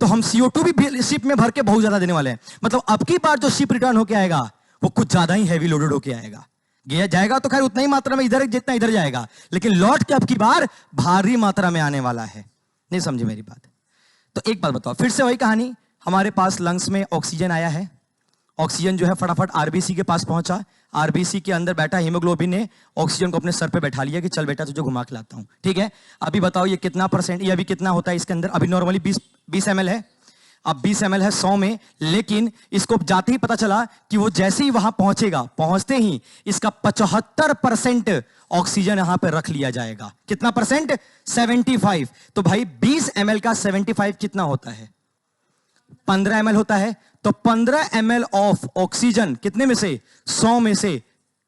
तो हम CO2 भी शिप में भर के बहुत ज्यादा देने वाले हैं। मतलब अब की बार जो शिप रिटर्न होके आएगा वो कुछ ज्यादा ही हैवी लोडेड होके आएगा, गया जाएगा तो खैर उतना ही मात्रा में इधर जितना इधर जाएगा, लेकिन लौट के अब की बार भारी मात्रा में आने वाला है। नहीं समझे मेरी बात? तो एक बात बताओ, फिर से वही कहानी, हमारे पास लंग्स में ऑक्सीजन आया है, ऑक्सीजन जो है फटाफट आरबीसी के पास पहुंचा, आरबीसी के अंदर बैठा हीमोग्लोबिन ने ऑक्सीजन को अपने सर पे बैठा लिया कि चल बेटा तुझे घुमा के लाता हूं, ठीक है। अभी बताओ ये कितना परसेंट, ये अभी कितना होता है इसके अंदर, अभी नॉर्मली 20 ml है, अब 20 ml है 100 में, लेकिन इसको जाते ही पता चला कि वो जैसे ही वहां पहुंचेगा, पहुंचते ही इसका 75% ऑक्सीजन यहां पे रख लिया जाएगा। कितना परसेंट? 75। तो भाई 20 ml का 75 कितना होता है? 15 ml होता है। तो 15 ml ऑफ ऑक्सीजन कितने में से? 100 में से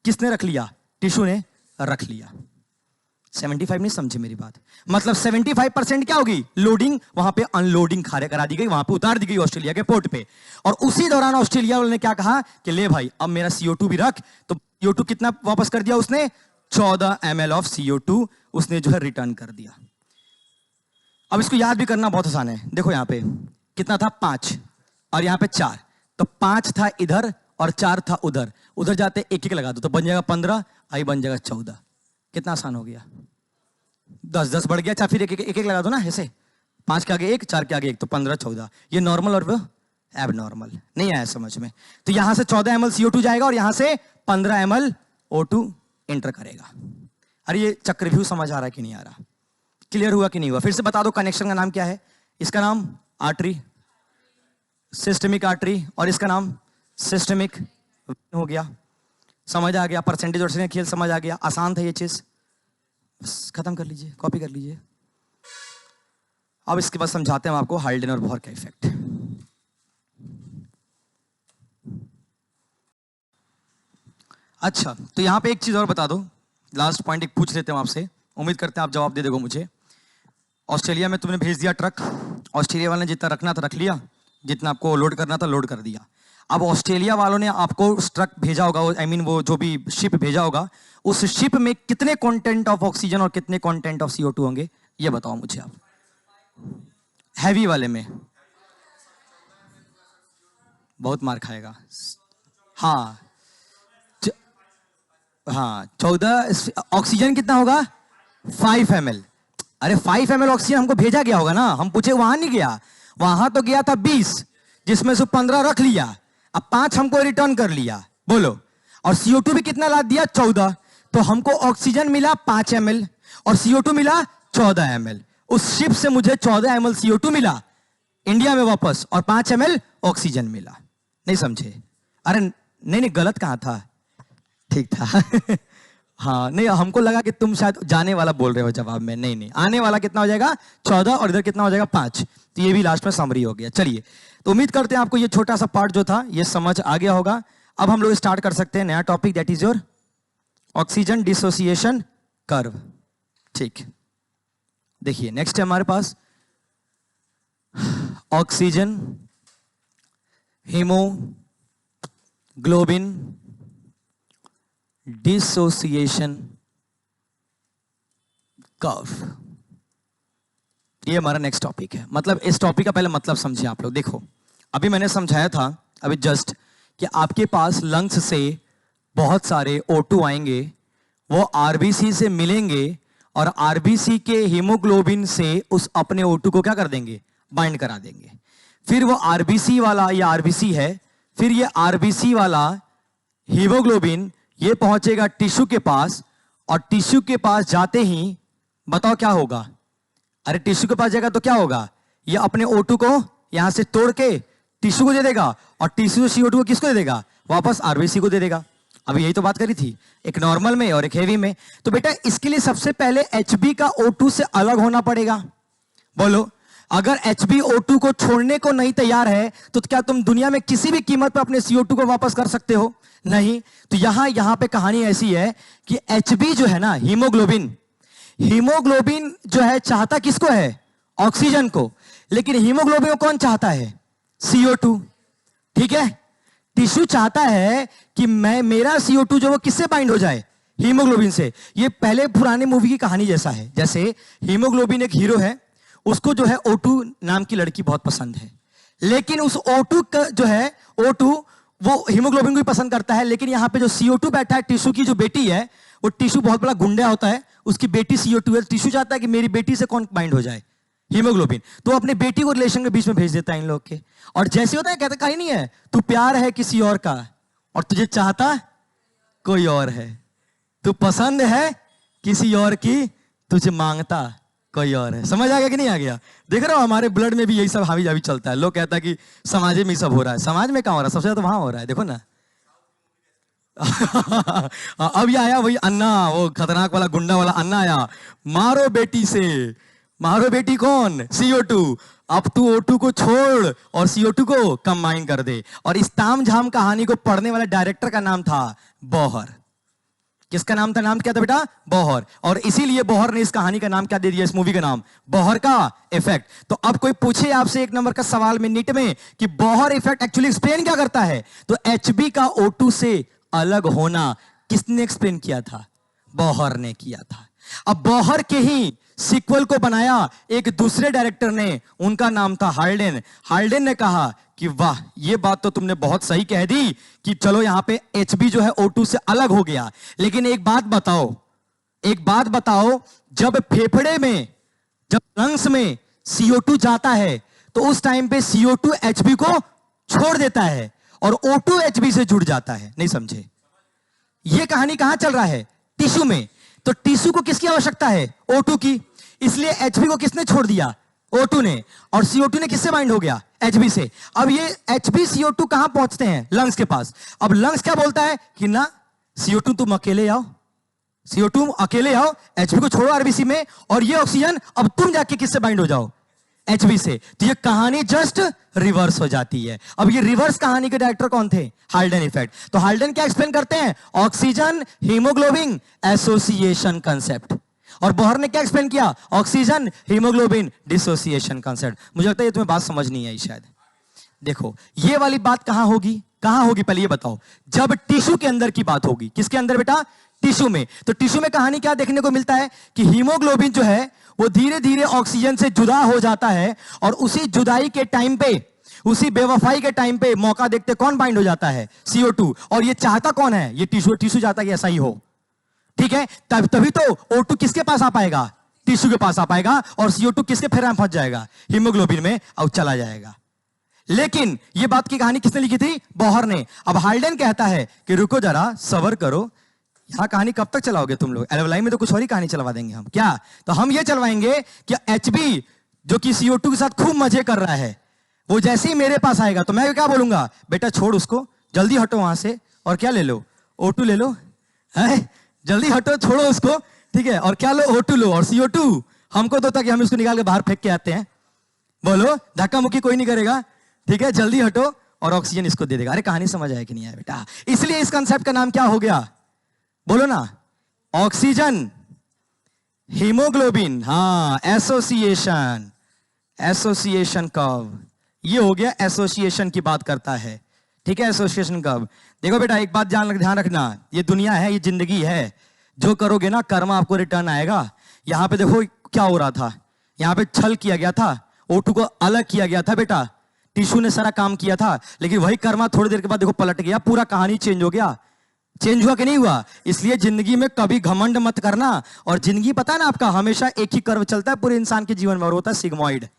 किसने रख लिया? टिश्यू ने रख लिया। 75 नहीं समझे मेरी बात। मतलब 75% क्या होगी, लोडिंग, वहां पे अनलोडिंग करा दी गई, वहां पे उतार दी गई ऑस्ट्रेलिया के पोर्ट पे। और उसी दौरान ऑस्ट्रेलिया वालों ने क्या कहा कि ले भाई अब मेरा CO2 भी रख। तो CO2 कितना वापस कर दिया उसने, 14 ml ऑफ CO2 उसने जो है रिटर्न कर दिया। अब इसको याद भी करना बहुत आसान है। देखो यहां पे कितना था, 5 और यहां पे 4, तो 5 था इधर और 4 था उधर। उधर जाते एक एक लगा दो तो बन जाएगा 15, आई बन जाएगा 14। कितना आसान हो गया, 10 बढ़ गया। अच्छा फिर एक लगा दो ना ऐसे, 5 के आगे 1, 4 के आगे 1, तो 15 14। ये नॉर्मल और वो एबनॉर्मल नहीं आया समझ में। तो यहां से 14 ml CO2 जाएगा और यहां से 15 ml O2 एंटर करेगा। अरे ये चक्रव्यूह समझ आ रहा है कि नहीं आ रहा, क्लियर हुआ कि नहीं हुआ? फिर से बता दो कनेक्शन का नाम क्या है। इसका नाम आर्टरी, सिस्टमिक आर्टरी, और इसका नाम सिस्टमिक हो गया। समझ आ गया, परसेंटेज और से खेल समझ आ गया, आसान था ये चीज। बस खत्म कर लीजिए, कॉपी कर लीजिए। अब इसके बाद समझाते हैं हम आपको हाल्डेन और बोहर का इफेक्ट। अच्छा तो यहां पे एक चीज और बता दो, लास्ट पॉइंट एक पूछ लेते हैं आपसे, उम्मीद करते हैं आप जवाब दे दोगे मुझे। ऑस्ट्रेलिया में तुमने भेज दिया ट्रक, ऑस्ट्रेलिया वाले ने जितना रखना था रख लिया, जितना आपको लोड करना था लोड कर दिया। अब ऑस्ट्रेलिया वालों ने आपको ट्रक भेजा होगा, आई मीन वो जो भी शिप भेजा होगा, उस शिप में कितने कंटेंट ऑफ ऑक्सीजन और कितने कंटेंट ऑफ CO2 होंगे, ये बताओ मुझे आप। हैवी वाले में बहुत मार खाएगा। हाँ हाँ 14। ऑक्सीजन कितना होगा, 5 ml। अरे 5 ml ऑक्सीजन हमको भेजा गया होगा ना, हम पूछे वहां नहीं गया, वहां तो गया था 20, जिसमें से 15 रख लिया, अब 5 हमको रिटर्न कर लिया, बोलो। और CO2 भी कितना ला दिया, 14। तो हमको ऑक्सीजन मिला 5 ml और CO2 मिला 14 ml। उस शिप से मुझे 14 ml CO2 मिला इंडिया में वापस, और 5 ml ऑक्सीजन मिला। नहीं समझे? अरे नहीं गलत कहां था, ठीक था। हाँ नहीं, हमको लगा कि तुम शायद जाने वाला बोल रहे हो जवाब में। नहीं, आने वाला कितना हो जाएगा, 14, और इधर कितना हो जाएगा, 5। तो ये भी लास्ट में समरी हो गया। चलिए तो उम्मीद करते हैं आपको ये छोटा सा पार्ट जो था ये समझ आ गया होगा। अब हम लोग स्टार्ट कर सकते हैं नया topic, that is your oxygen dissociation curve. ठीक, देखिए नेक्स्ट है हमारे पास ऑक्सीजन हीमोग्लोबिन डिसोसिएशन कर्व। ये हमारा नेक्स्ट टॉपिक है। मतलब इस टॉपिक का पहले मतलब समझिए आप लोग। देखो अभी मैंने समझाया था अभी जस्ट कि आपके पास लंग्स से बहुत सारे O2 आएंगे, वो RBC से मिलेंगे और RBC के हीमोग्लोबिन से उस अपने O2 को क्या कर देंगे, बाइंड करा देंगे। फिर वो RBC वाला, ये RBC है, फिर ये RBC वाला हीमोग्लोबिन ये पहुंचेगा टिश्यू के पास, और टिश्यू के पास जाते ही बताओ क्या होगा। अरे टिश्यू के पास जाएगा तो क्या होगा, ये अपने O2 को यहां से तोड़ के टिश्यू को दे देगा, और टिश्यू CO2 को किसको दे देगा, वापस RBC को दे देगा। अभी यही तो बात करी थी, एक नॉर्मल में और एक हेवी में। तो बेटा इसके लिए सबसे पहले HB का O2 से अलग होना पड़ेगा। बोलो, अगर HB O2 को छोड़ने को नहीं तैयार है तो क्या तुम दुनिया में किसी भी कीमत पर अपने CO2 को वापस कर सकते हो? नहीं। तो यहां पे कहानी ऐसी है कि HB जो है ना, हीमोग्लोबिन जो है चाहता किसको है, ऑक्सीजन को, लेकिन हीमोग्लोबिन को कौन चाहता है, CO2। ठीक है, टिश्यू चाहता है कि मेरा CO2 जो वो किससे बाइंड हो जाए, हीमोग्लोबिन से। ये पहले पुराने मूवी की कहानी जैसा है। जैसे हीमोग्लोबिन एक हीरो है, उसको जो है O2 नाम की लड़की बहुत पसंद है, लेकिन उस O2 का जो है, O2 वो हीमोग्लोबिन को भी पसंद करता है, लेकिन यहां पे जो CO2 बैठा है, टिश्यू की जो बेटी है, वो टिश्यू बहुत बड़ा गुंडा होता है, उसकी बेटी CO2 है। टिश्यू चाहता है कि मेरी बेटी से कौन बाइंड हो जाए, हीमोग्लोबिन। तो अपने बेटी को रिलेशन के बीच में भेज देता है इन लोग के, और जैसे होता है कहता कहीं नहीं है, तू प्यार है किसी और का और तुझे चाहता कोई और है, तू पसंद है किसी और की, तुझे मांगता कोई और है। समझ आ गया कि नहीं आ गया? देख रहे हो हमारे ब्लड में भी यही सब हावी जावी चलता है। लोग कहता है कि समाज में ही सब हो रहा है, समाज में कहां हो रहा है, सबसे ज्यादा तो वहां हो रहा है, देखो ना। अब ये आया वही अन्ना, वो खतरनाक वाला गुंडा वाला अन्ना आया, मारो बेटी से, मारो बेटी कौन, CO2। अब तू O2 को छोड़ और CO2 को कंबाइन कर दे। और इस तामझाम कहानी को पढ़ने वाले डायरेक्टर का नाम था बोहर। किसका नाम था? नाम क्या था बेटा? बोहर। और इसीलिए बोहर ने इस कहानी का नाम क्या दे दिया, इस मूवी का नाम? बोहर का इफेक्ट। तो अब कोई पूछे आपसे एक नंबर का सवाल में नीट में कि बोहर इफेक्ट एक्चुअली एक्सप्लेन क्या करता है, तो एचबी का O2 से अलग होना किसने एक्सप्लेन किया था? बोहर ने किया था। अब बोहर के ही सीक्वल को बनाया एक दूसरे डायरेक्टर ने, उनका नाम था हाल्डेन। हाल्डेन ने कहा कि वाह, ये बात तो तुमने बहुत सही कह दी कि चलो यहां पे एचबी जो है O2 से अलग हो गया, लेकिन एक बात बताओ, जब फेफड़े में, जब लंग्स में CO2 जाता है तो उस टाइम पे CO2 एचबी को छोड़ देता है और O2 एचबी से जुड़ जाता है। नहीं समझे? ये कहानी कहां चल रहा है? टिश्यू में। तो टिश्यू को किसकी आवश्यकता है? O2 की। इसलिए एचबी को किसने छोड़ दिया? O2 ने। और CO2 ने किससे बाइंड हो गया? एचबी से। अब ये एचबी CO2 कहां पहुंचते हैं? लंग्स के पास। अब लंग्स क्या बोलता है कि ना CO2 तुम अकेले आओ, CO2 अकेले आओ, एचबी को छोड़ो आरबीसी में, और ये ऑक्सीजन अब तुम जाके किससे बाइंड हो जाओ? एचबी से। तो ये कहानी जस्ट रिवर्स हो जाती है। अब ये रिवर्स कहानी के डायरेक्टर कौन थे? Haldane effect. तो हाल्डेन क्या एक्सप्लेन करते हैं? Oxygen haemoglobin association concept. और बोहर ने क्या एक्सप्लेन किया? Oxygen haemoglobin dissociation concept. मुझे लगता है ये तुम्हें बात समझ नहीं आई शायद। देखो ये वाली बात कहां होगी? पहले ये बताओ। जब टिश्यू के अंदर की बात होगी। किसके अंदर बेटा? टिश्यू में। तो टिश्यू में कहानी क्या देखने को मिलता है कि हीमोग्लोबिन जो है वो धीरे धीरे ऑक्सीजन से जुदा हो जाता है, और उसी जुदाई के टाइम पे, उसी बेवफाई के टाइम पे मौका देखते कौन बाइंड हो जाता है? CO2। और ये चाहता कौन है? ये टिश्यू चाहता कि ऐसा ही हो। ठीक है, तभी तो O2 किसके पास आ पाएगा? टिश्यू के पास आ पाएगा, और CO2 किसके फेरा में फंस जाएगा? हीमोग्लोबिन में, और चला जाएगा। लेकिन ये बात की कहानी किसने लिखी थी? बोहर ने। अब हाल्डेन कहता है कि रुको जरा, सबर करो, यहां कहानी कब तक चलाओगे तुम लोग? एलवलाई में तो कुछ और ही कहानी चलवा देंगे हम। क्या? तो हम ये चलवाएंगे कि एचबी जो कि CO2 के साथ खूब मजे कर रहा है, वो जैसे ही मेरे पास आएगा तो मैं क्या बोलूंगा? बेटा छोड़ उसको, जल्दी हटो वहां से, और क्या ले लो? O2 ले लो। है? जल्दी हटो, छोड़ो उसको। ठीक है, और क्या लो? O2 लो, और CO2 हमको तो कि हम इसको निकाल के बाहर फेंक के आते हैं। बोलो, धक्का मुक्की कोई नहीं करेगा। ठीक है, जल्दी हटो, और ऑक्सीजन इसको दे देगा। अरे कहानी समझ आया कि नहीं आया बेटा? इसलिए इस कंसेप्ट का नाम क्या हो गया? बोलो ना। ऑक्सीजन हीमोग्लोबिन, हाँ, एसोसिएशन कर्व। ये हो गया एसोसिएशन की बात करता है। ठीक है, एसोसिएशन कर्व। देखो बेटा एक बात ध्यान रखना, ये दुनिया है, ये जिंदगी है, जो करोगे ना कर्म आपको रिटर्न आएगा। यहां पे देखो क्या हो रहा था, यहां पे छल किया गया था, O2 को अलग किया गया था बेटा, टिश्यू ने सारा काम किया था, लेकिन वही कर्मा थोड़ी देर के बाद देखो पलट गया, पूरा कहानी चेंज हो गया। चेंज हुआ कि नहीं हुआ? इसलिए जिंदगी में कभी घमंड मत करना। और जिंदगी पता है ना आपका, हमेशा एक ही कर्व चलता है पूरे इंसान के जीवन में, और होता है सिग्मॉइड।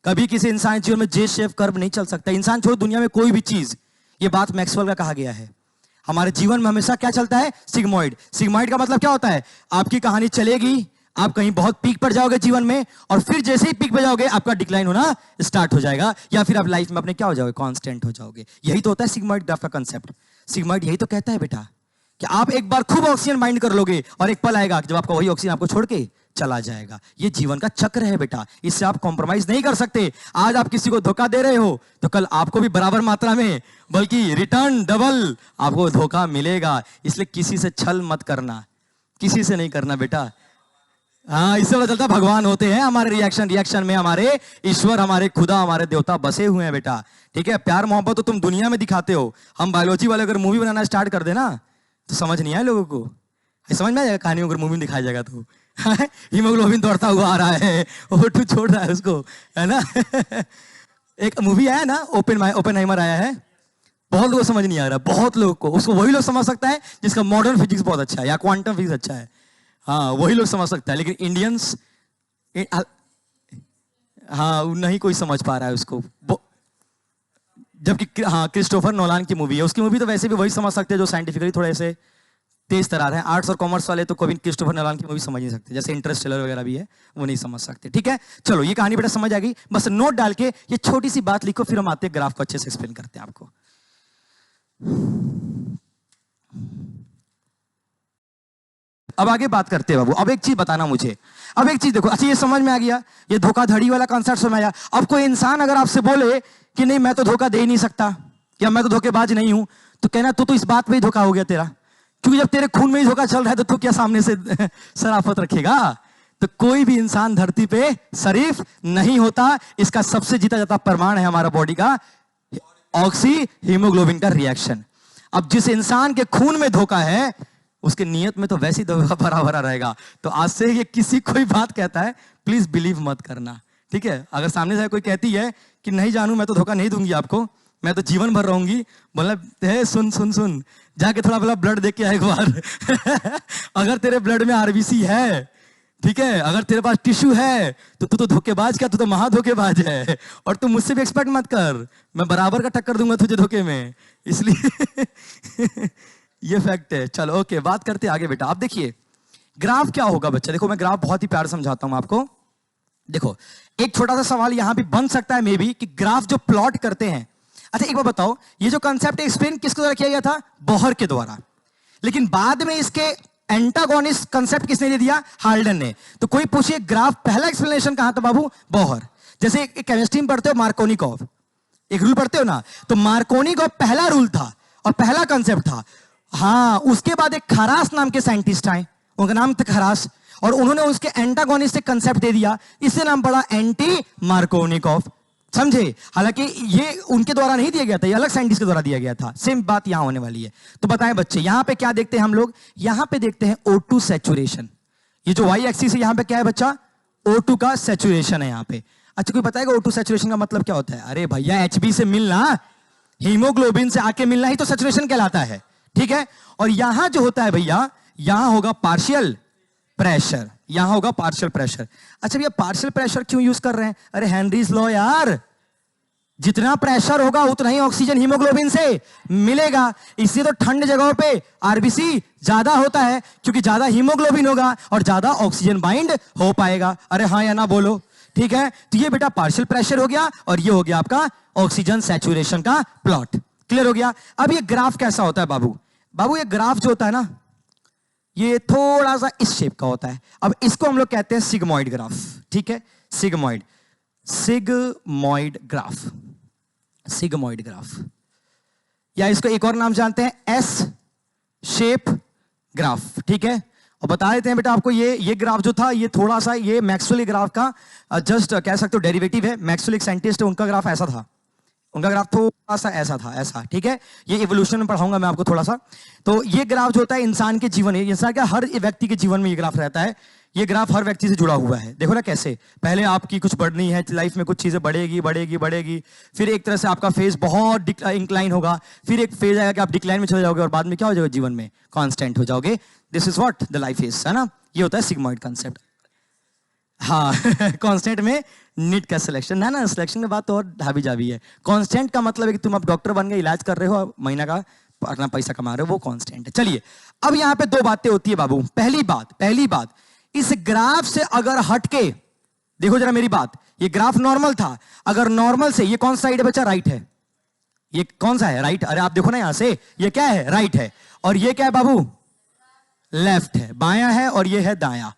कभी किसी इंसान के जीवन में जे शेप कर्व नहीं चल सकता। इंसान छोड़ दुनिया में कोई भी चीज, ये बात मैक्सवेल का कहा गया है। हमारे जीवन में हमेशा क्या चलता है? सिग्मॉइड। सिग्मॉइड का मतलब क्या होता है? आपकी कहानी चलेगी, आप कहीं बहुत पीक पर जाओगे जीवन में, और फिर जैसे ही पीक पे जाओगे आपका डिक्लाइन होना स्टार्ट हो जाएगा, या फिर आप लाइफ में अपने क्या हो जाओगे? कांस्टेंट हो जाओगे। यही तो होता है सिग्मॉइड ग्राफ का कंसेप्ट। सिग्मॉइड यही तो कहता है बेटा कि आप एक बार खूब ऑक्सीजन बाइंड कर लोगे, और एक पल आएगा जब आपका वही ऑक्सीजन आपको छोड़ के चला जाएगा। ये जीवन का चक्र है बेटा, इससे आप कॉम्प्रोमाइज नहीं कर सकते। आज आप किसी को धोखा दे रहे हो तो कल आपको भी बराबर मात्रा में, बल्कि रिटर्न डबल आपको धोखा मिलेगा। इसलिए किसी से छल मत करना, किसी से नहीं करना बेटा। हाँ, इससे पता चलता भगवान होते हैं हमारे रिएक्शन में हमारे ईश्वर, हमारे खुदा, हमारे देवता बसे हुए हैं बेटा। ठीक है, प्यार मोहब्बत तो तुम दुनिया में दिखाते हो, हम बायोलॉजी वाले अगर मूवी बनाना स्टार्ट कर देना तो समझ नहीं आए लोगों को। समझ में आ जाएगा कहानी, अगर मूवी में दिखाया जाएगा तो। हीमोग्लोबिन दौड़ता हुआ आ रहा है, O2 छोड़ रहा है उसको, है ना। एक मूवी आया ना, ओपेनहाइमर आया है, बहुत लोगों को समझ नहीं आ रहा, बहुत लोगों को। उसको वही लोग समझ सकता है जिसका मॉडर्न फिजिक्स बहुत अच्छा है या क्वांटम फिजिक्स अच्छा है, हाँ वही लोग समझ सकता है। लेकिन इंडियंस, हाँ नहीं कोई समझ पा रहा है उसको। जबकि हाँ क्रिस्टोफर नोलान की मूवी है, उसकी मूवी तो वैसे भी वही समझ सकते हैं जो साइंटिफिकली थोड़े से तेज तरार है। आर्ट्स और कॉमर्स वाले तो कभी क्रिस्टोफर नोलान की मूवी समझ नहीं सकते, जैसे इंटरस्टेलर वगैरह भी है वो नहीं समझ सकते। ठीक है, चलो ये कहानी बेटा समझ आ गई। बस नोट डाल के ये छोटी सी बात लिखो, फिर हम आते हैं ग्राफ को अच्छे से एक्सप्लेन करते हैं आपको। अब आगे बात करते हैं बाबू। अब एक चीज बताना मुझे, अब एक चीज देखो, अच्छा ये समझ में आ गया, ये धोखाधड़ी वाला कॉन्सेप्ट समझ आया। अब कोई इंसान अगर आपसे बोले कि नहीं मैं तो धोखा दे ही नहीं सकता, या मैं तो धोखेबाज नहीं हूं, तो कहना तो इस बात पे ही धोखा हो गया तेरा, क्योंकि जब तेरे खून में ही धोखा चल रहा है तो तू क्या सामने से शराफत रखेगा? तो कोई भी इंसान धरती पे शरीफ नहीं होता। इसका सबसे जीता जाता प्रमाण है हमारा बॉडी का ऑक्सी हीमोग्लोबिन का रिएक्शन। अब जिस इंसान के खून में धोखा है उसके नियत में तो वैसी धोखा भरा भरा रहेगा। तो आज से ये किसी कोई बात कहता है प्लीज बिलीव मत करना, ठीक है? अगर सामने से कोई कहती है कि नहीं जानू मैं तो धोखा नहीं दूंगी आपको, मैं तो जीवन भर रहूंगी, बोला सुन सुन सुन जाके थोड़ा बोला ब्लड देख के आ एक बार अगर तेरे ब्लड में आरबीसी है, ठीक है, अगर तेरे पास टिश्यू है तो तू तो धोखेबाज क्या, तू तो महा धोखेबाज है। और तू मुझसे भी एक्सपेक्ट मत कर, मैं बराबर का टक्कर दूंगा तुझे धोखे में, इसलिए ये फैक्ट है। चलो ओके, बात करते आगे बेटा। आप देखिए ग्राफ क्या होगा बच्चा। देखो मैं ग्राफ बहुत ही प्यार समझाता हूं आपको। देखो एक छोटा सा सवाल यहां भी बन सकता है मे बी कि ग्राफ जो प्लॉट करते हैं, अच्छा एक बार बताओ ये जो कंसेप्ट एक्सप्लेन किसके द्वारा किया गया था? बोहर के द्वारा। लेकिन बाद में इसके एंटागोनिस्ट कंसेप्ट किसने दे दिया? हाल्डन ने। तो कोई पूछिए ग्राफ पहला एक्सप्लेनेशन कहां था बाबू? बोहर। जैसे केमिस्ट्री में पढ़ते हो मार्कोनिकॉव, एक रूल पढ़ते हो ना, तो मार्कोनिकॉव पहला रूल था और पहला कंसेप्ट था। हाँ, उसके बाद एक खरास नाम के साइंटिस्ट आए, उनका नाम था खरास, और उन्होंने उसके एंटागोनिस्ट कंसेप्ट दे दिया, इससे नाम पड़ा एंटी मार्कोनिकॉव। समझे? हालांकि ये उनके द्वारा नहीं दिया गया था, ये अलग साइंटिस्ट के द्वारा दिया गया था। सेम बात यहां होने वाली है। तो बताएं बच्चे यहां पे क्या देखते हैं हम लोग? यहां पे देखते हैं O2 सैचुरेशन। ये जो वाई एक्सिस है यहां पे क्या है बच्चा? O2 का सैचुरेशन है यहां पे। अच्छा कोई बताएगा O2 सैचुरेशन का मतलब क्या होता है? अरे भैया HB से मिलना, हीमोग्लोबिन से आके मिलना ही तो सैचुरेशन कहलाता है, ठीक है? और यहां जो होता है भैया, यहां होगा पार्शियल प्रेशर, यहां होगा पार्शियल प्रेशर। अच्छा भैया पार्शियल प्रेशर क्यों यूज कर रहे हैं? अरे हेनरीज लॉ यार, जितना प्रेशर होगा उतना ही ऑक्सीजन हीमोग्लोबिन से मिलेगा। इसलिए तो ठंड जगहों पे आरबीसी ज्यादा होता है, क्योंकि ज्यादा हीमोग्लोबिन होगा और ज्यादा ऑक्सीजन बाइंड हो पाएगा। अरे हाँ या ना बोलो, ठीक है? तो ये बेटा पार्शियल प्रेशर हो गया और ये हो गया आपका ऑक्सीजन सैचुरेशन का प्लॉट। क्लियर हो गया? अब ये ग्राफ कैसा होता है बाबू? बाबू ये ग्राफ जो होता है ना, ये थोड़ा सा इस शेप का होता है। अब इसको हम लोग कहते हैं सिग्मॉइड ग्राफ, ठीक है? Sigmoid, sigmoid graph, sigmoid graph, या इसको एक और नाम जानते हैं एस शेप ग्राफ, ठीक है? और बता देते हैं बेटा आपको, ये ग्राफ जो था ये थोड़ा सा ये मैक्सवेल ग्राफ का जस्ट कह सकते हो डेरिवेटिव है। मैक्सवेल एक साइंटिस्ट है, उनका ग्राफ ऐसा था, उनका ग्राफ थोड़ा सा ऐसा था, ऐसा, ठीक है? ये इवोल्यूशन में पढ़ाऊंगा मैं आपको थोड़ा सा। तो ये ग्राफ जो होता है इंसान के जीवन, इंसान का हर व्यक्ति के जीवन में ये ग्राफ रहता है। ये ग्राफ हर व्यक्ति से जुड़ा हुआ है। देखो ना कैसे पहले आपकी कुछ बढ़नी है लाइफ में, कुछ चीजें बढ़ेगी बढ़ेगी बढ़ेगी, फिर एक तरह से आपका फेज बहुत इंक्लाइन होगा, फिर एक फेज आएगा कि आप डिक्लाइन में चले जाओगे और बाद में क्या हो जाएगा जीवन में? कांस्टेंट हो जाओगे। This is what the life is, है ना? ये होता है सिग्मॉइड कंसेप्ट। हाँ कांस्टेंट में नीट का सिलेक्शन, ना सिलेक्शन में बात तो और ढाबी जाबी है। कांस्टेंट का मतलब है कि तुम अब डॉक्टर बन गए, इलाज कर रहे हो, महीना का अपना पैसा कमा रहे हो, वो कांस्टेंट है। चलिए अब यहां पे दो बातें होती है बाबू। पहली बात इस ग्राफ से अगर हटके देखो जरा मेरी बात, ये ग्राफ नॉर्मल था, अगर नॉर्मल से ये कौन सा साइड है बच्चा? राइट है। ये कौन सा है? राइट। अरे आप देखो ना यहां से, ये क्या है? राइट है। और ये क्या है बाबू? लेफ्ट है। बायां है और ये है दायां।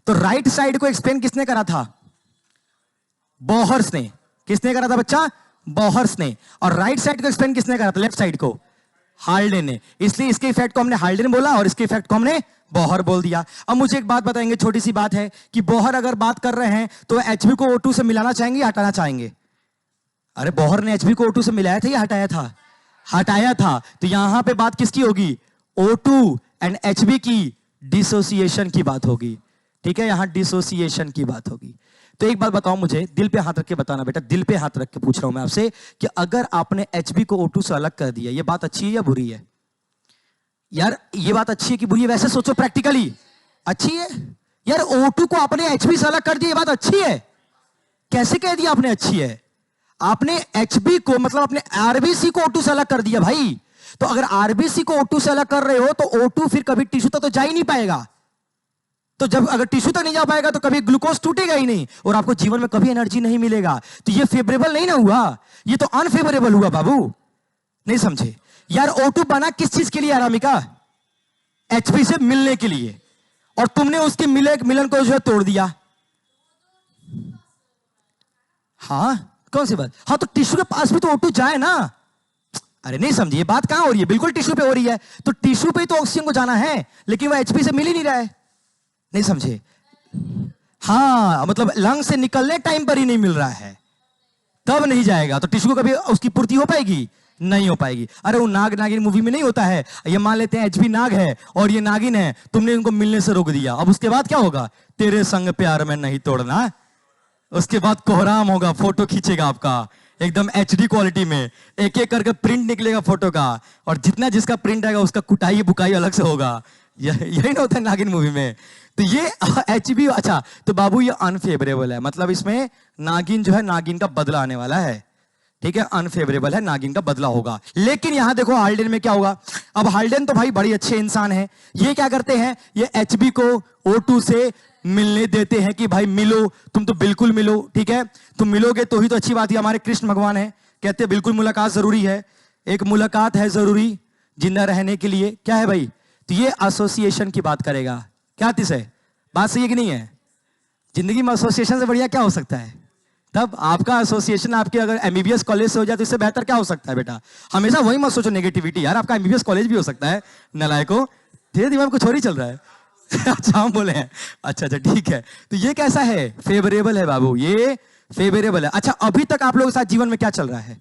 तो राइट साइड को एक्सप्लेन किसने करा था? बोहर्स ने। किसने करा था बच्चा? बोहर्स ने। और राइट साइड को एक्सप्लेन किसने करा था? लेफ्ट साइड को हाल्डेन ने। इसलिए इसके इफेक्ट को हमने हाल्डेन बोला और इसके इफेक्ट को हमने बोहर बोल दिया। अब मुझे एक बात बताएंगे, छोटी सी बात है कि बोहर अगर बात कर रहे हैं तो एचबी को O2 से मिलाना चाहेंगे, हटाना चाहेंगे? अरे बोहर ने एचबी को O2 से मिलाया था या हटाया था? हटाया था। तो यहां पे बात किसकी होगी? O2 एंड एचबी की डिसोसिएशन की बात होगी, ठीक है? यहां डिसोसिएशन की बात होगी। तो एक बात बताओ मुझे, दिल पे हाथ रख के बताना बेटा, दिल पे हाथ रख के पूछ रहा हूं मैं आपसे कि अगर आपने एचबी को O2 से अलग कर दिया, ये बात अच्छी है या बुरी है? यार ये बात अच्छी है कि बुरी है? वैसे सोचो प्रैक्टिकली, अच्छी है यार। O2 को आपने एचबी से अलग कर दिया, ये बात अच्छी है? कैसे कह दिया आपने अच्छी है? आपने एचबी को मतलब अपने आरबीसी को O2 से अलग कर दिया भाई। तो अगर आरबीसी को O2 से अलग कर रहे हो तो O2 फिर कभी टिश्यू तक तो जा ही नहीं पाएगा। तो जब अगर टिश्यू तक नहीं जा पाएगा तो कभी ग्लूकोज टूटेगा ही नहीं और आपको जीवन में कभी एनर्जी नहीं मिलेगा। तो ये फेवरेबल नहीं ना हुआ, ये तो अनफेवरेबल हुआ बाबू। नहीं समझे यार? O2 बना किस चीज के लिए अरामिका? एचबी से मिलने के लिए, और तुमने उसके मिलन को जो है तोड़ दिया। हाँ कौन सी बात? हाँ तो टिश्यू के पास भी तो O2 जाए ना। अरे नहीं समझिए, बात कहां हो रही है, बिल्कुल टिश्यू पे हो रही है। तो टिश्यू पे तो ऑक्सीजन को जाना है, लेकिन वह एचपी से मिल ही नहीं रहा है। नहीं समझे? हाँ, मतलब लंग से निकलने टाइम पर ही नहीं मिल रहा है, तब नहीं जाएगा। तो टिश्यू को कभी उसकी पूर्ति हो पाएगी? नहीं हो पाएगी। अरे वो नाग नागिन मूवी में नहीं होता है, ये मान लेते हैं एचपी नाग है और ये नागिन है, तुमने इनको मिलने से रोक दिया, अब उसके बाद क्या होगा? तेरे संग प्यार में नहीं तोड़ना। उसके बाद कोहराम होगा, फोटो खींचेगा आपका एकदम एचडी क्वालिटी में, एक एक करके प्रिंट निकलेगा फोटो का, और जितना जिसका प्रिंट आएगा उसका कुटाई बुकाई अलग से होगा। यही ना होता है नागिन मूवी में। तो ये एचबी, अच्छा तो बाबू ये अनफेवरेबल है, मतलब इसमें नागिन जो है, नागिन का बदला आने वाला है। ठीक है, अनफेवरेबल है, नागिन का बदला होगा। लेकिन यहां देखो हाल्डेन में क्या होगा। अब हाल्डेन तो भाई बड़ी अच्छे इंसान है, ये क्या करते हैं, ये एचबी को O2 से मिलने देते हैं कि भाई मिलो, तुम तो बिल्कुल मिलो। ठीक है, तुम मिलोगे तो ही तो अच्छी बात है। हमारे कृष्ण भगवान है, कहते हैं बिल्कुल मुलाकात जरूरी है, एक मुलाकात है जरूरी जिंदा रहने के लिए। क्या है भाई? तो ये एसोसिएशन की बात करेगा। क्या तीस है, बात सही है कि नहीं है? जिंदगी में एसोसिएशन से बढ़िया क्या हो सकता है? तब आपका एसोसिएशन आपके अगर एमबीबीएस कॉलेज से हो जाए तो इससे बेहतर क्या हो सकता है बेटा? हमेशा वही मत सोचो नेगेटिविटी, यार आपका एमबीबीएस कॉलेज भी हो सकता है। नलायको, तेरे दिमाग में कुछ और ही चल रहा है। अच्छा हम बोले हैं, अच्छा अच्छा ठीक है। तो ये कैसा है? फेवरेबल है बाबू, ये फेवरेबल है। अच्छा अभी तक आप लोगों के साथ जीवन में क्या चल रहा है?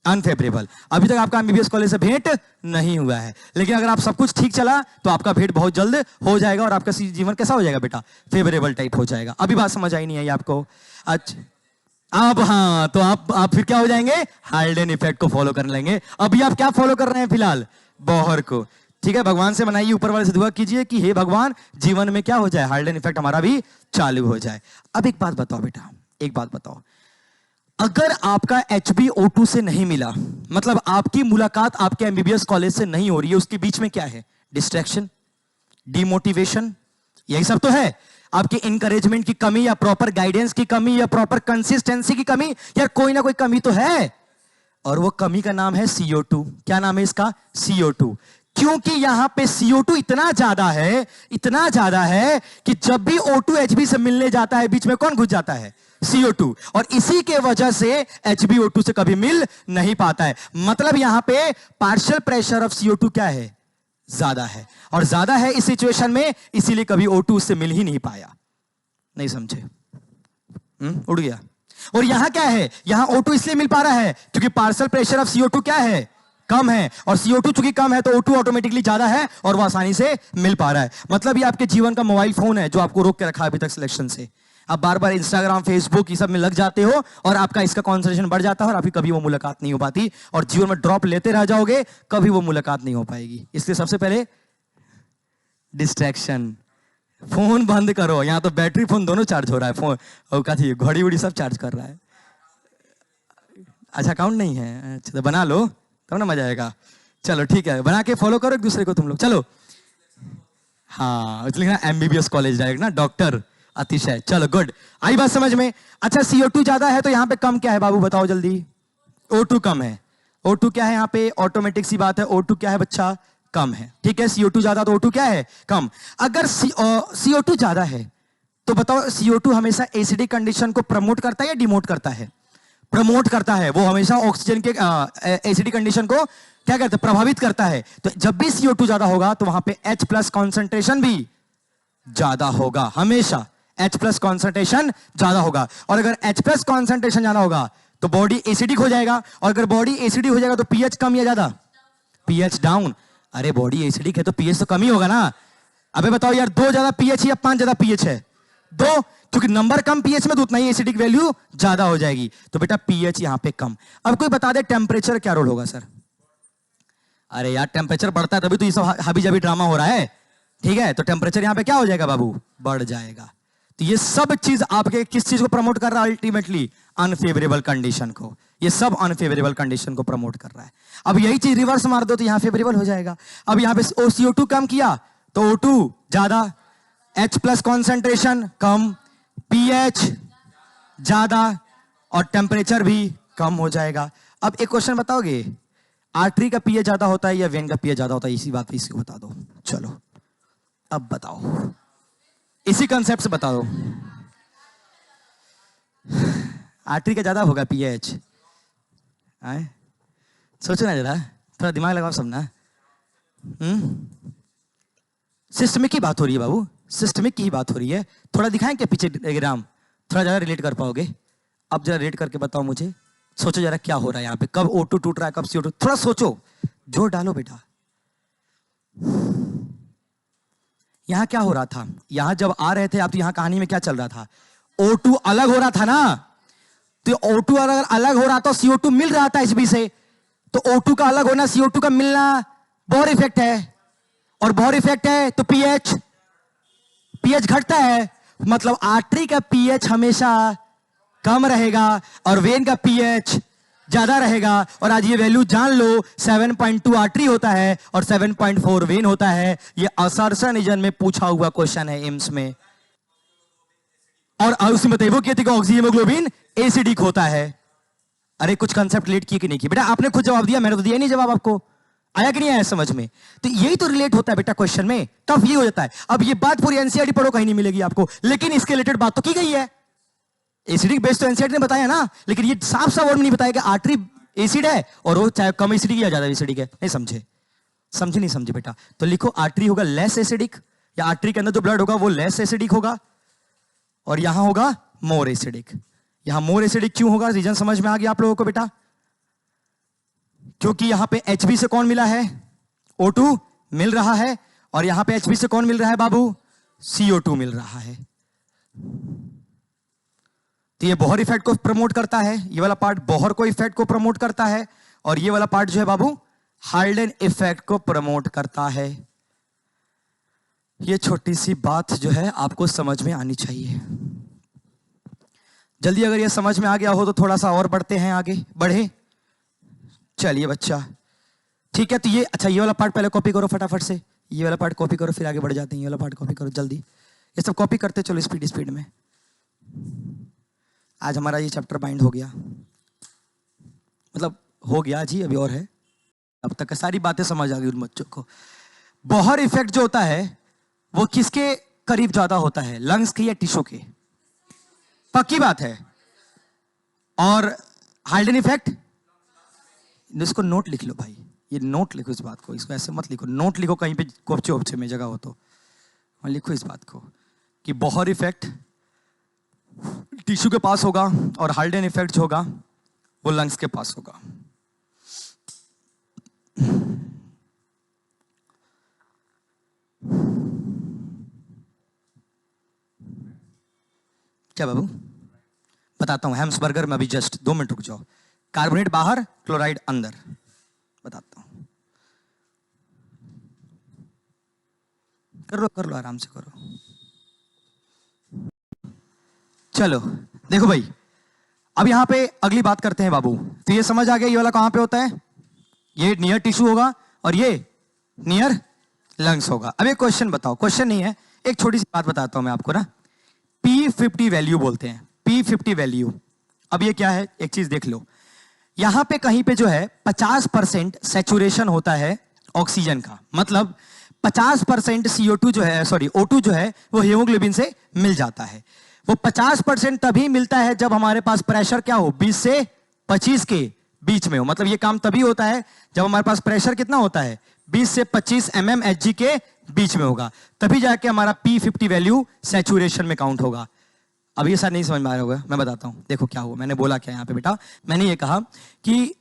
अनफेवरेबल। अभी तक आपका एमबीबीएस कॉलेज से भेंट नहीं हुआ है, लेकिन अगर आप सब कुछ ठीक चला तो आपका भेंट बहुत जल्द हो जाएगा और आपका जीवन कैसा हो जाएगा बेटा? फेवरेबल टाइप हो जाएगा। अभी बात समझ आई नहीं है आपको? अच्छा अब हाँ, तो आप फिर क्या हो जाएंगे? हाल्डेन इफेक्ट को फॉलो करने लेंगे। अभी आप क्या फॉलो कर रहे हैं फिलहाल? बॉहर को। ठीक है, भगवान से मनाइए, ऊपर वाले से दुआ कीजिए कि हे भगवान जीवन में क्या हो जाए, हाल्डेन इफेक्ट हमारा भी चालू हो जाए। अब एक बात बताओ बेटा, एक बात बताओ, अगर आपका HbO2 से नहीं मिला, मतलब आपकी मुलाकात आपके एमबीबीएस कॉलेज से नहीं हो रही है, उसके बीच में क्या है? डिस्ट्रैक्शन, डिमोटिवेशन, यही सब तो है। आपकी इंकरेजमेंट की कमी, या प्रॉपर गाइडेंस की कमी, या प्रॉपर कंसिस्टेंसी की कमी, या कोई ना कोई कमी तो है। और वो कमी का नाम है CO2। क्या नाम है इसका? CO2। क्योंकि यहां पे CO2 इतना ज्यादा है, इतना ज्यादा है कि जब भी O2 HB से मिलने जाता है, बीच में कौन घुस जाता है? CO2। और इसी के वजह से HB O2 से कभी मिल नहीं पाता है। मतलब यहां पे पार्शियल प्रेशर ऑफ CO2 क्या है? ज्यादा है, और ज्यादा है इस सिचुएशन में, इसीलिए कभी O2 उससे मिल ही नहीं पाया। नहीं समझे? उड़ गया। और यहां क्या है? यहां O2 इसलिए मिल पा रहा है क्योंकि पार्शियल प्रेशर ऑफ CO2 क्या है? कम है, और CO2 चूंकि कम है तो O2 ऑटोमेटिकली ज्यादा है और वो आसानी से मिल पा रहा है। मतलब ये आपके जीवन का मोबाइल फोन है जो आपको रोक के रखा है अभी तक सिलेक्शन से। आप बार बार इंस्टाग्राम फेसबुक ये सब में लग जाते हो और आपका इसका कॉन्सेंट्रेशन बढ़ जाता है और आपकी कभी वो मुलाकात नहीं हो पाती, और जीवन में ड्रॉप लेते रह जाओगे, कभी वो मुलाकात नहीं हो पाएगी। इसलिए सबसे पहले डिस्ट्रैक्शन, फोन बंद करो। यहां तो बैटरी फोन दोनों चार्ज हो रहा है, फोन और कथी घड़ी उड़ी सब चार्ज कर रहा है। अच्छा अकाउंट नहीं है, अच्छा तो बना लो तब ना मजा आएगा। चलो ठीक है, बना के फॉलो करो एक दूसरे को तुम लोग। चलो हाँ, इसलिए एमबीबीएस कॉलेज डायरेक्ट ना, डॉक्टर अतिशय। चलो गुड, आई बात समझ में। अच्छा CO2 ज्यादा है तो यहाँ पे कम क्या है बाबू, बताओ जल्दी? O2 कम है। O2 क्या है यहाँ पे? ऑटोमेटिक सी बात है, O2 क्या है बच्चा? कम है। ठीक है, CO2 ज्यादा तो O2 क्या है? कम। अगर CO2 ज्यादा है तो बताओ CO2 हमेशा एसिडिक कंडीशन को प्रमोट करता है या डिमोट करता है? प्रमोट करता है। वो हमेशा ऑक्सीजन के एसिडिक कंडीशन को क्या करता है? प्रभावित करता है। तो जब भी CO2 ज्यादा होगा तो वहां पे H+ कॉन्सेंट्रेशन भी ज्यादा होगा, हमेशा H+ कॉन्सेंट्रेशन ज्यादा होगा। और अगर H+ कॉन्सेंट्रेशन ज्यादा होगा तो बॉडी एसिडिक हो जाएगा, और अगर बॉडी एसिडिक हो जाएगा तो pH कम या ज्यादा? pH down. अरे बॉडी एसिडिक है तो pH तो कम ही होगा ना। अबे बताओ यार, 2 ज्यादा pH या 5 ज्यादा pH है? 2, क्योंकि नंबर कम pH में तो उतना ही एसिडिक वैल्यू ज्यादा हो जाएगी। तो बेटा pH यहां पे कम। अब कोई बता दे टेम्परेचर क्या रोल होगा सर? अरे यार टेम्परेचर बढ़ता है तभी तो ये सब हाबी जाबी ड्रामा हो रहा है। ठीक है, तो टेम्परेचर यहां पे क्या हो जाएगा बाबू? बढ़ जाएगा। तो ये सब चीज आपके किस चीज को प्रमोट कर रहा है? अल्टीमेटली अनफेवरेबल कंडीशन को। ये सब अनफेवरेबल कंडीशन को प्रमोट कर रहा है। अब यही चीज रिवर्स मार दो तो यहां फेवरेबल हो जाएगा। अब यहां पे CO2 कम किया तो O2 ज्यादा, H+ कॉन्सेंट्रेशन कम, pH ज्यादा, और टेम्परेचर भी कम हो जाएगा। अब एक क्वेश्चन बताओगे, आर्टरी का pH ज्यादा होता है या वेन का pH ज्यादा होता है? इसी बात पे इसको बता दो। चलो अब बताओ, इसी कंसेप्ट से बता दो। आर्टरी का ज्यादा होगा pH। सोचो ना जरा, थोड़ा दिमाग लगाओ सब ना। सिस्टमिक की बात हो रही है बाबू, सिस्टमिक की ही बात हो रही है। थोड़ा दिखाएं क्या पीछे डायग्राम, थोड़ा ज्यादा रिलेट कर पाओगे? अब जरा रिलेट करके बताओ मुझे। सोचो जरा क्या हो रहा है यहाँ पे, कब O2 टूट रहा है, कब CO2। थोड़ा सोचो, जोर डालो बेटा। यहां क्या हो रहा था? यहां जब आ रहे थे आप तो यहां कहानी में क्या चल रहा था? O2 अलग हो रहा था ना। तो O2 अगर अलग हो रहा था, CO2 मिल रहा था HB से, तो O2 का अलग होना, CO2 का मिलना बोहर इफेक्ट है। और बोहर इफेक्ट है तो पीएच घटता है। मतलब आर्टरी का पीएच हमेशा कम रहेगा और वेन का पीएच ज्यादा रहेगा। और आज ये वैल्यू जान लो, 7.2 आर्टरी होता है और 7.4 वेन होता है। ये असर्शन रीजन में पूछा हुआ क्वेश्चन है एम्स में। और उसमें बताइए वो कहते हैं ऑक्सी हीमोग्लोबिन एसिडिक होता है। अरे कुछ कंसेप्ट रिलेट किए कि नहीं किए? बेटा आपने खुद जवाब दिया, मैंने तो दिया नहीं जवाब। आपको आया कि नहीं आया समझ में? तो यही तो रिलेट होता है बेटा क्वेश्चन में, टफ ये हो जाता है। अब ये बात पूरी एनसीईआरटी पढ़ो, कहीं नहीं मिलेगी आपको, लेकिन इसके रिलेटेड बात तो की गई है। एसिडिक बेस तो एनसीईआरटी ने बताया ना, लेकिन ये साफ साफ वर्ड में नहीं बताया कि आर्टरी एसिड है और वो चाहे कम एसिडिक या ज्यादा एसिडिक है। नहीं समझे? समझे नहीं समझे बेटा? तो लिखो आर्टरी होगा लेस एसिडिक, या आर्टरी के अंदर जो ब्लड होगा वो लेस एसिडिक होगा, और यहां होगा मोर एसिडिक। यहां मोर एसिडिक क्यों होगा? रीजन समझ में आ गया आप लोगों को बेटा? क्योंकि यहां पे HB से कौन मिला है? O2 मिल रहा है, और यहां पे HB से कौन मिल रहा है बाबू? CO2 मिल रहा है। तो ये बोहर इफेक्ट को प्रमोट करता है, ये वाला पार्ट बोहर को इफेक्ट को प्रमोट करता है, और ये वाला पार्ट जो है बाबू हाल्डेन इफेक्ट को प्रमोट करता है। ये छोटी सी बात जो है आपको समझ में आनी चाहिए। जल्दी अगर ये समझ में आ गया हो तो थोड़ा सा और बढ़ते हैं आगे, बढ़े। चलिए बच्चा, ठीक है। तो ये अच्छा, ये वाला पार्ट पहले कॉपी करो फटाफट से, ये वाला पार्ट कॉपी करो, फिर आगे बढ़ जाते हैं। ये वाला पार्ट कॉपी करो जल्दी, ये सब कॉपी करते चलो स्पीड स्पीड में। आज हमारा ये चैप्टर बाइंड हो गया, मतलब हो गया जी, अभी और है। अब तक सारी बातें समझ आ गई उन बच्चों को। बोहर इफेक्ट जो होता है वो किसके करीब ज्यादा होता है? लंग्स के या टिश्यू के? पक्की बात है। और हाल्डेन इफेक्ट, इसको नोट लिख लो भाई, ये नोट लिखो इस बात को, इसको ऐसे मत लिखो, नोट लिखो कहीं पे कोपचे ओपचे में जगह हो तो लिखो इस बात को कि बोहर इफेक्ट टिश्यू के पास होगा और हाल्डेन इफेक्ट जो होगा वो लंग्स के पास होगा। क्या बाबू? बताता हूं। हैम्सबर्गर में अभी जस्ट 2 मिनट रुक जाओ। कार्बोनेट बाहर, क्लोराइड अंदर, बताता हूं। कर लो आराम से करो। चलो देखो भाई, अब यहां पे अगली बात करते हैं बाबू। तो ये समझ आ गया, ये वाला कहां पे होता है? ये नियर टिश्यू होगा और ये नियर लंग्स होगा। अब एक क्वेश्चन बताओ, क्वेश्चन नहीं है, एक छोटी सी बात बताता हूं मैं आपको ना। P50 वैल्यू बोलते हैं, P50 वैल्यू। अब ये क्या है, एक चीज देख लो। यहां पे कहीं पे जो है 50% सैचुरेशन होता है ऑक्सीजन का, मतलब 50% CO2 जो है, सॉरी O2 जो है वो हीमोग्लोबिन से मिल जाता है। वो 50% तभी मिलता है जब हमारे पास प्रेशर क्या हो, 20 से 25 के बीच में हो। मतलब ये काम तभी होता है जब हमारे पास प्रेशर कितना होता है, 20 से 25 mmHg के बीच में होगा, तभी जाके हमारा P50 वैल्यू सैचुरेशन में काउंट होगा। अब ये सारा नहीं समझ में आ रहा होगा, मैं बताता हूं। देखो क्या हुआ, मैंने बोला क्या यहां पे बेटा, मैंने ये कहा कि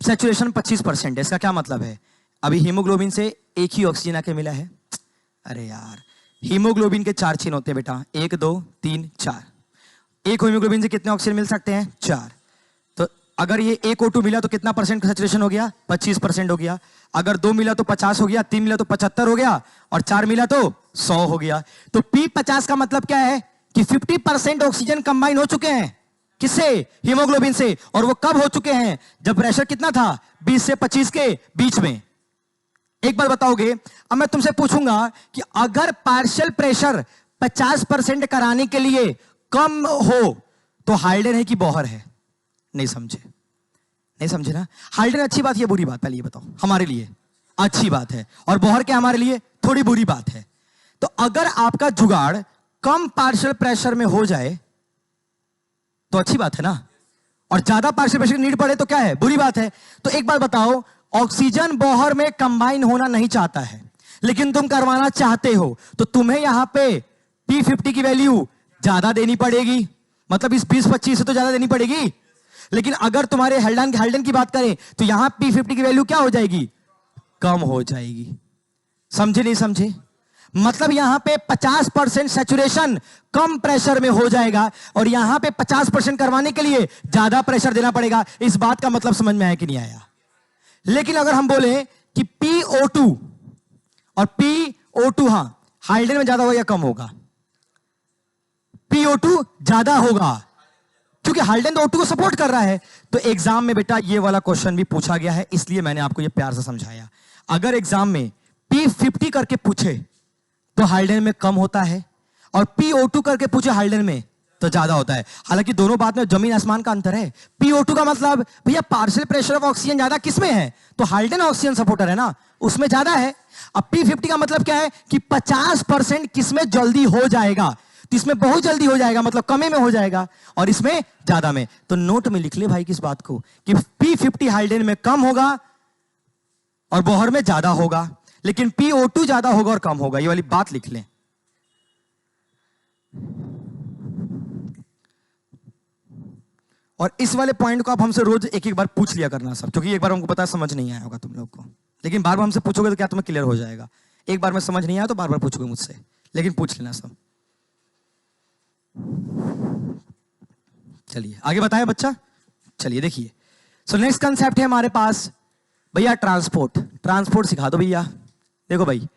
सैचुरेशन 25% है। इसका क्या मतलब है? अभी हीमोग्लोबिन से एक ही ऑक्सीजन आके मिला है। अरे यार, हीमोग्लोबिन के 4 चेन होते हैं बेटा, 1 2 3 4। एक हीमोग्लोबिन से कितने ऑक्सीजन मिल सकते हैं? 4। तो अगर ये एक O2 मिला तो कितना परसेंट सैचुरेशन हो गया? 25% हो गया। अगर 2 मिला तो 50 हो गया, 3 मिला तो 75 हो गया, और 4 मिला तो 100 हो गया। तो P50 का मतलब क्या है कि 50% ऑक्सीजन कंबाइन हो चुके हैं। किससे? हीमोग्लोबिन से। और वो कब हो चुके हैं? जब प्रेशर कितना था, 20 से 25 के बीच में। एक बात बताओगे, अब मैं तुमसे पूछूंगा कि अगर पार्शियल प्रेशर 50% कराने के लिए कम हो तो हाल्डेन है कि बोहर है? नहीं समझे? नहीं समझे ना? हाल्डेन अच्छी बात है बुरी बात? पहले ये बताओ। हमारे लिए अच्छी बात है, और बोहर क्या हमारे लिए थोड़ी बुरी बात है। तो अगर आपका जुगाड़ कम पार्शियल प्रेशर में हो जाए तो अच्छी बात है ना, और ज्यादा पार्शियल प्रेशर की नीड पड़े तो क्या है, बुरी बात है। तो एक बात बताओ, ऑक्सीजन बॉहर में कंबाइन होना नहीं चाहता है, लेकिन तुम करवाना चाहते हो, तो तुम्हें यहां पे P50 की वैल्यू ज्यादा देनी पड़ेगी, मतलब इस 20-25 से तो ज्यादा देनी पड़ेगी। लेकिन अगर तुम्हारे हेल्डन की बात करें तो यहां P50 की वैल्यू क्या हो जाएगी, कम हो जाएगी। समझे नहीं समझे? मतलब यहां पे 50% सैचुरेशन कम प्रेशर में हो जाएगा और यहां पे 50% करवाने के लिए ज्यादा प्रेशर देना पड़ेगा। इस बात का मतलब समझ में आया कि नहीं आया? लेकिन अगर हम बोले कि PO2 और PO2, हां हाइड्रोजन में ज्यादा होगा या कम होगा? PO2 ज्यादा होगा, क्योंकि हाइड्रोजन तो O2 को सपोर्ट कर रहा है। तो एग्जाम में बेटा ये वाला क्वेश्चन भी पूछा गया है, इसलिए मैंने आपको ये प्यार से समझाया। अगर एग्जाम में P50 करके पूछे तो हाइड्रोजन में कम होता है, और PO2 करके पूछे हाइड्रोजन में तो ज्यादा होता है। हालांकि दोनों बात में जमीन आसमान का अंतर है। PO2 का मतलब भैया पार्शियल प्रेशर ऑफ ऑक्सीजन ज्यादा किसमें है, तो हाइड्रोजन ऑक्सीजन सपोर्टर है ना, उसमें ज्यादा है। अब P50 का मतलब क्या है कि 50% किसमें जल्दी हो जाएगा, तो इसमें बहुत जल्दी हो जाएगा, मतलब कमे में हो जाएगा, और इसमें ज्यादा में। तो नोट में लिख ले भाई किस बात को, कि P50 हाइड्रोजन में कम होगा और बॉहर में ज्यादा होगा, लेकिन PO2 ज्यादा होगा और कम होगा। ये वाली बात लिख लें। और इस वाले पॉइंट को आप हमसे रोज एक एक बार पूछ लिया करना सब, क्योंकि एक बार हमको पता समझ नहीं आया होगा तुम लोग को, लेकिन बार बार हमसे पूछोगे तो क्या तुम्हें क्लियर हो जाएगा। एक बार में समझ नहीं आया तो बार बार पूछोगे मुझसे, लेकिन पूछ लेना सब। चलिए आगे बताए बच्चा। चलिए देखिए, सो नेक्स्ट कंसेप्ट है हमारे पास भैया ट्रांसपोर्ट सिखा दो भैया। देखो भाई,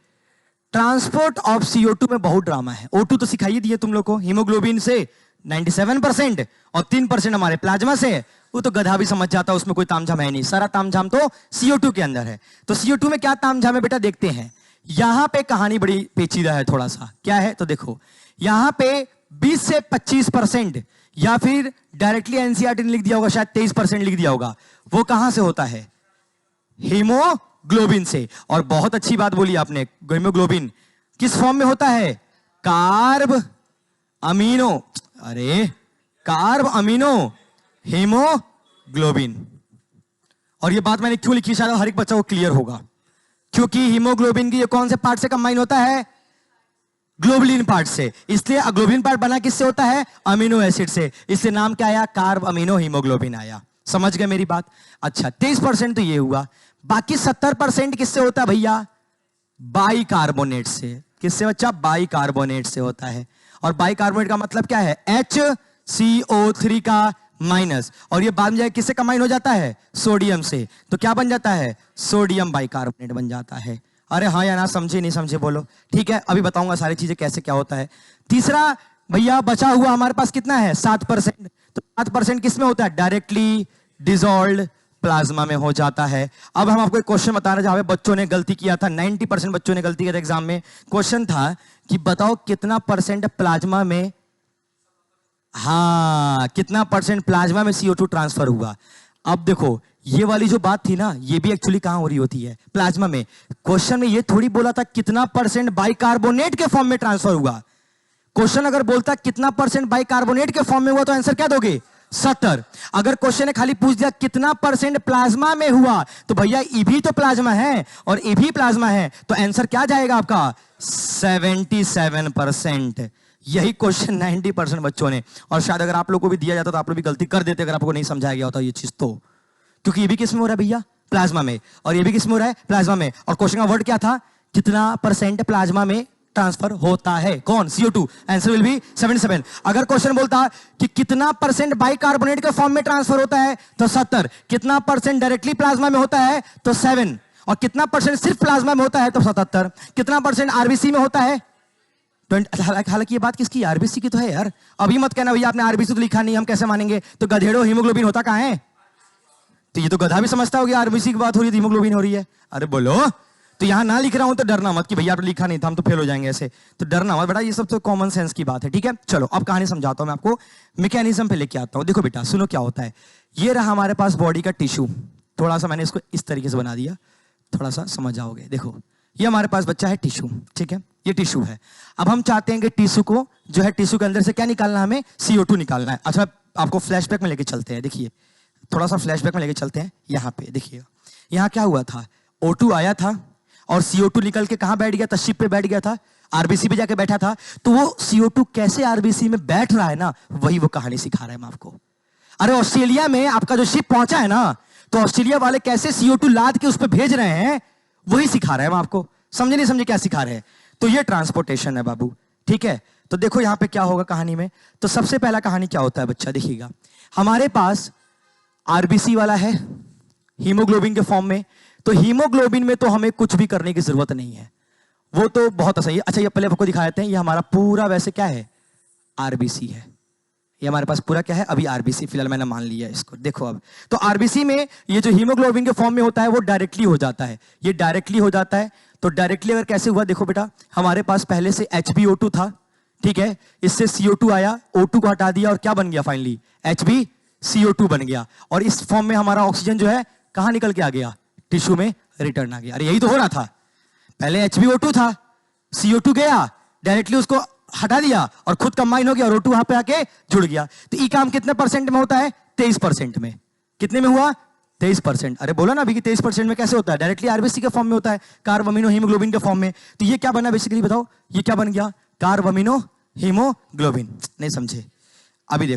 ट्रांसपोर्ट ऑफ CO2 में बहुत ड्रामा है। O2 तो सिखाइए दिए तुम लोग को, हीमोग्लोबिन से 97% और 3% हमारे प्लाज्मा से। वो तो गधा भी समझ जाता है, उसमें कोई तामझाम है नहीं, सारा तामझाम तो CO2 के अंदर है। तो CO2 में क्या तामझाम है बेटा, देखते हैं। यहां पे कहानी बड़ी पेचीदा है थोड़ा सा। क्या है तो देखो, यहां पे 20 से 25%, या फिर डायरेक्टली एनसीईआरटी ने लिख दिया होगा, शायद 23% लिख दिया होगा। वो कहां से होता है, हीमोग्लोबिन से। और बहुत अच्छी बात बोली आपने, हीमोग्लोबिन किस फॉर्म में होता है, कार्ब अमीनो, अरे कार्ब अमीनो हीमोग्लोबिन। और ये बात मैंने क्यों लिखी, शायद हर एक बच्चा को क्लियर होगा, क्योंकि हीमोग्लोबिन की ये कौन से पार्ट से कंबाइन होता है, ग्लोबुलिन पार्ट से। इसलिए ग्लोबुलिन पार्ट बना किससे होता है, अमीनो एसिड से, इसलिए नाम क्या आया, कार्ब अमीनो हीमोग्लोबिन आया। समझ गए मेरी बात? अच्छा 23% तो ये हुआ, बाकी 70% किससे होता है भैया, बाइकार्बोनेट से। किससे बच्चा, बाइकार्बोनेट से होता है। और बाइकार्बोनेट का मतलब क्या है, HCO3 का माइनस, और ये बाद में किससे कंबाइन हो जाता है, सोडियम से। तो क्या बन जाता है, सोडियम बाइकार्बोनेट बन जाता है। अरे हाँ या ना, समझे नहीं समझे बोलो। ठीक है, अभी बताऊंगा सारी चीजें कैसे क्या होता है। तीसरा भैया बचा हुआ हमारे पास कितना है, 7%। तो 7% किस में होता है, डायरेक्टली डिसॉल्व्ड प्लाज्मा में हो जाता है। अब हम आपको एक क्वेश्चन बता रहे हैं जहां पे बच्चों ने गलती किया था, 90% बच्चों ने गलती किया था एग्जाम में। क्वेश्चन था कि बताओ कितना परसेंट प्लाज्मा में, हाँ कितना परसेंट प्लाज्मा में CO2 ट्रांसफर हुआ। अब देखो ये वाली जो बात थी ना, ये भी एक्चुअली कहां हो रही होती है, प्लाज्मा में। क्वेश्चन में ये थोड़ी बोला था कितना परसेंट बाइकार्बोनेट के फॉर्म में ट्रांसफर हुआ। क्वेश्चन अगर बोलता कितना परसेंट बाइकार्बोनेट के फॉर्म में हुआ तो आंसर क्या दोगे, 70। अगर क्वेश्चन ने खाली पूछ दिया कितना परसेंट प्लाज्मा में हुआ, तो भैया ई भी तो प्लाज्मा है और ई भी प्लाज्मा है, तो आंसर क्या जाएगा आपका, 77%। यही क्वेश्चन 90% बच्चों ने, और शायद अगर आप लोग को भी दिया जाता तो आप लोग भी गलती कर देते अगर आपको नहीं समझाया गया होता ये चीज तो। क्योंकि ये भी किस में हो रहा है भैया, प्लाज्मा में, और ये भी किस में हो रहा है, प्लाज्मा में। और क्वेश्चन का वर्ड क्या था, कितना परसेंट प्लाज्मा में ट्रांसफर होता है, कौन, CO2। Answer will be 77। अगर क्वेश्चन बोलता कि कितना परसेंट बाइकार्बोनेट के फॉर्म में ट्रांसफर होता है तो 70, कितना परसेंट डायरेक्टली प्लाज्मा में होता है तो 7, और कितना परसेंट सिर्फ प्लाज्मा में होता है तो 77, कितना परसेंट आरबीसी में होता है 20। हालांकि ये बात किसकी, आरबीसी की तो है यार। अभी मत कहना भैया आपने आरबीसी तो लिखा नहीं, हम कैसे मानेंगे। तो गधेड़ो हीमोग्लोबिन होता कहां है, तो ये तो गधा भी समझता होगा आरबीसी की बात हो रही है, हीमोग्लोबिन हो रही है। अरे बोलो, तो यहां ना लिख रहा हूं तो डरना मत कि भैया तो लिखा नहीं था हम तो फेल हो जाएंगे ऐसे, तो डरना मत बेटा, ये सब तो कॉमन सेंस की बात है। ठीक है, चलो अब कहानी समझाता हूं मैं आपको, मैकेनिज्म पे लेके आता हूं। देखो बेटा सुनो क्या होता है, ये रहा हमारे पास बॉडी का टिश्यू, थोड़ा सा मैंने इसको इस तरीके से बना दिया, थोड़ा सा समझ जाओगे। देखो ये हमारे पास बच्चा है टिश्यू, ठीक है, ये टिश्यू है। अब हम चाहते हैं कि टिश्यू को जो है, टिश्यू के अंदर से क्या निकालना है, हमें CO2 निकालना है। अच्छा आपको फ्लैशबैक में लेके चलते हैं। देखिए थोड़ा सा फ्लैशबैक में लेके चलते हैं। यहाँ पे देखिए, यहाँ क्या हुआ था, O2 आया था और CO2 निकल के कहाँ बैठ गया था, शिप पे बैठ गया था, आरबीसी पे जाके बैठा था। तो वो CO2 कैसे आरबीसी में बैठ रहा है ना, वही वो कहानी सिखा रहा है मैं आपको। अरे ऑस्ट्रेलिया में आपका जो शिप पहुंचा है ना, तो ऑस्ट्रेलिया वाले कैसे CO2 लाद के उस पर भेज रहे हैं, वही सिखा रहा है मैं आपको। समझे नहीं समझे क्या सिखा रहे हैं? तो ये ट्रांसपोर्टेशन है बाबू, ठीक है। तो देखो यहां पे क्या होगा कहानी में। तो सबसे पहला कहानी क्या होता है बच्चा, देखिएगा हमारे पास आरबीसी वाला है हीमोग्लोबिन के फॉर्म में। तो हीमोग्लोबिन में तो हमें कुछ भी करने की जरूरत नहीं है, वो तो बहुत सही है। अच्छा ये पहले आपको दिखा देते हैं, ये हमारा पूरा वैसे क्या है, आरबीसी है। ये हमारे पास पूरा क्या है अभी, आरबीसी। फिलहाल मैंने मान लिया इसको। देखो अब तो आरबीसी में ये जो हीमोग्लोबिन के फॉर्म में होता है वो डायरेक्टली हो जाता है, ये डायरेक्टली हो जाता है। तो डायरेक्टली अगर कैसे हुआ, देखो बेटा हमारे पास पहले से HbO2 था, ठीक है, इससे CO2 आया, O2 को हटा दिया और क्या बन गया फाइनली, HbCO2 बन गया। और इस फॉर्म में हमारा ऑक्सीजन जो है कहां निकल के आ गया, टिश्यू में रिटर्न आ गया। अरे यही तो हो रहा था, पहले HbO2 था, CO2 गया, डायरेक्टली उसको हटा दिया और खुद कंबाइन हो गया और O2 वहां पे आके जुड़ गया। तो ये काम कितने परसेंट में होता है, 23% में। कितने में हुआ, 23%। अरे बोला ना अभी कि 23% में कैसे होता है, डायरेक्टली आरबीसी के फॉर्म में होता है, कार्ब अमीनो हीमोग्लोबिन के फॉर्म में। तो ये क्या बना बेसिकली बताओ, ये क्या बन गया, कार्ब अमीनो हीमोग्लोबिन। नहीं समझे? अभी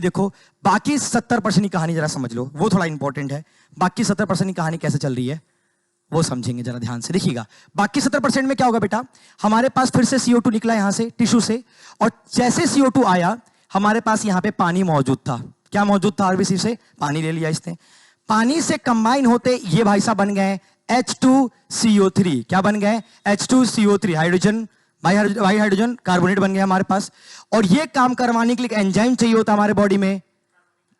देखो बाकी 70% की कहानी जरा समझ लो, वो थोड़ा इंपॉर्टेंट है। बाकी 70% की कहानी कैसे चल रही है वो समझेंगे जरा ध्यान से। देखिएगा बाकी 70% में क्या होगा बेटा, हमारे पास फिर से CO2 निकला यहां से टिश्यू से, और जैसे CO2 आया हमारे पास यहां पे पानी मौजूद था। क्या मौजूद था, आरबीसी से पानी ले लिया इसने, पानी से कंबाइन होते ये भाई साहब बन गए H2CO3। क्या बन गए, H2CO3, hydrogen by hydrogen carbonate बन गया हमारे पास। और ये काम करवाने के लिए एंजाइम चाहिए होता हमारे बॉडी में,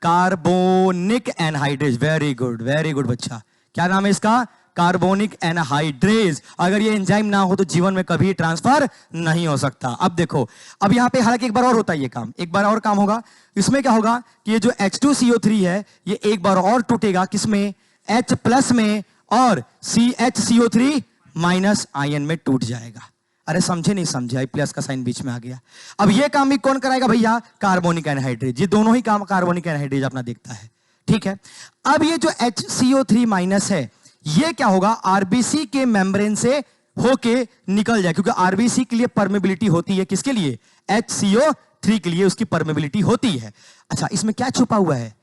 कार्बोनिक एनहाइड्रेज। वेरी गुड बच्चा, क्या नाम है इसका, कार्बोनिक एनहाइड्रेज। अगर ये एंजाइम ना हो तो जीवन में कभी ट्रांसफर नहीं हो सकता। अब देखो, अब यहां पे हालांकि एक बार और होता है ये काम, एक बार और काम होगा। इसमें क्या होगा कि ये जो H2CO3 है ये एक बार और टूटेगा, किसमें, H+ में, और CHCO3- आयन में टूट जाएगा। अरे समझे नहीं समझे, I+ का साइन बीच में आ गया। अब ये काम भी कौन कराएगा भैया, कार्बोनिक एनहाइड्रेज। ये दोनों ही काम कार्बोनिक एनहाइड्रेज अपना देखता है, ठीक है। अब ये जो HCO3- है ये क्या होगा, आरबीसी के मेम्ब्रेन से होके निकल जाए, क्योंकि आरबीसी के लिए परमेबिलिटी होती है, किसके लिए, HCO3 के लिए उसकी परमेबिलिटी होती है। अच्छा इसमें क्या छुपा हुआ है,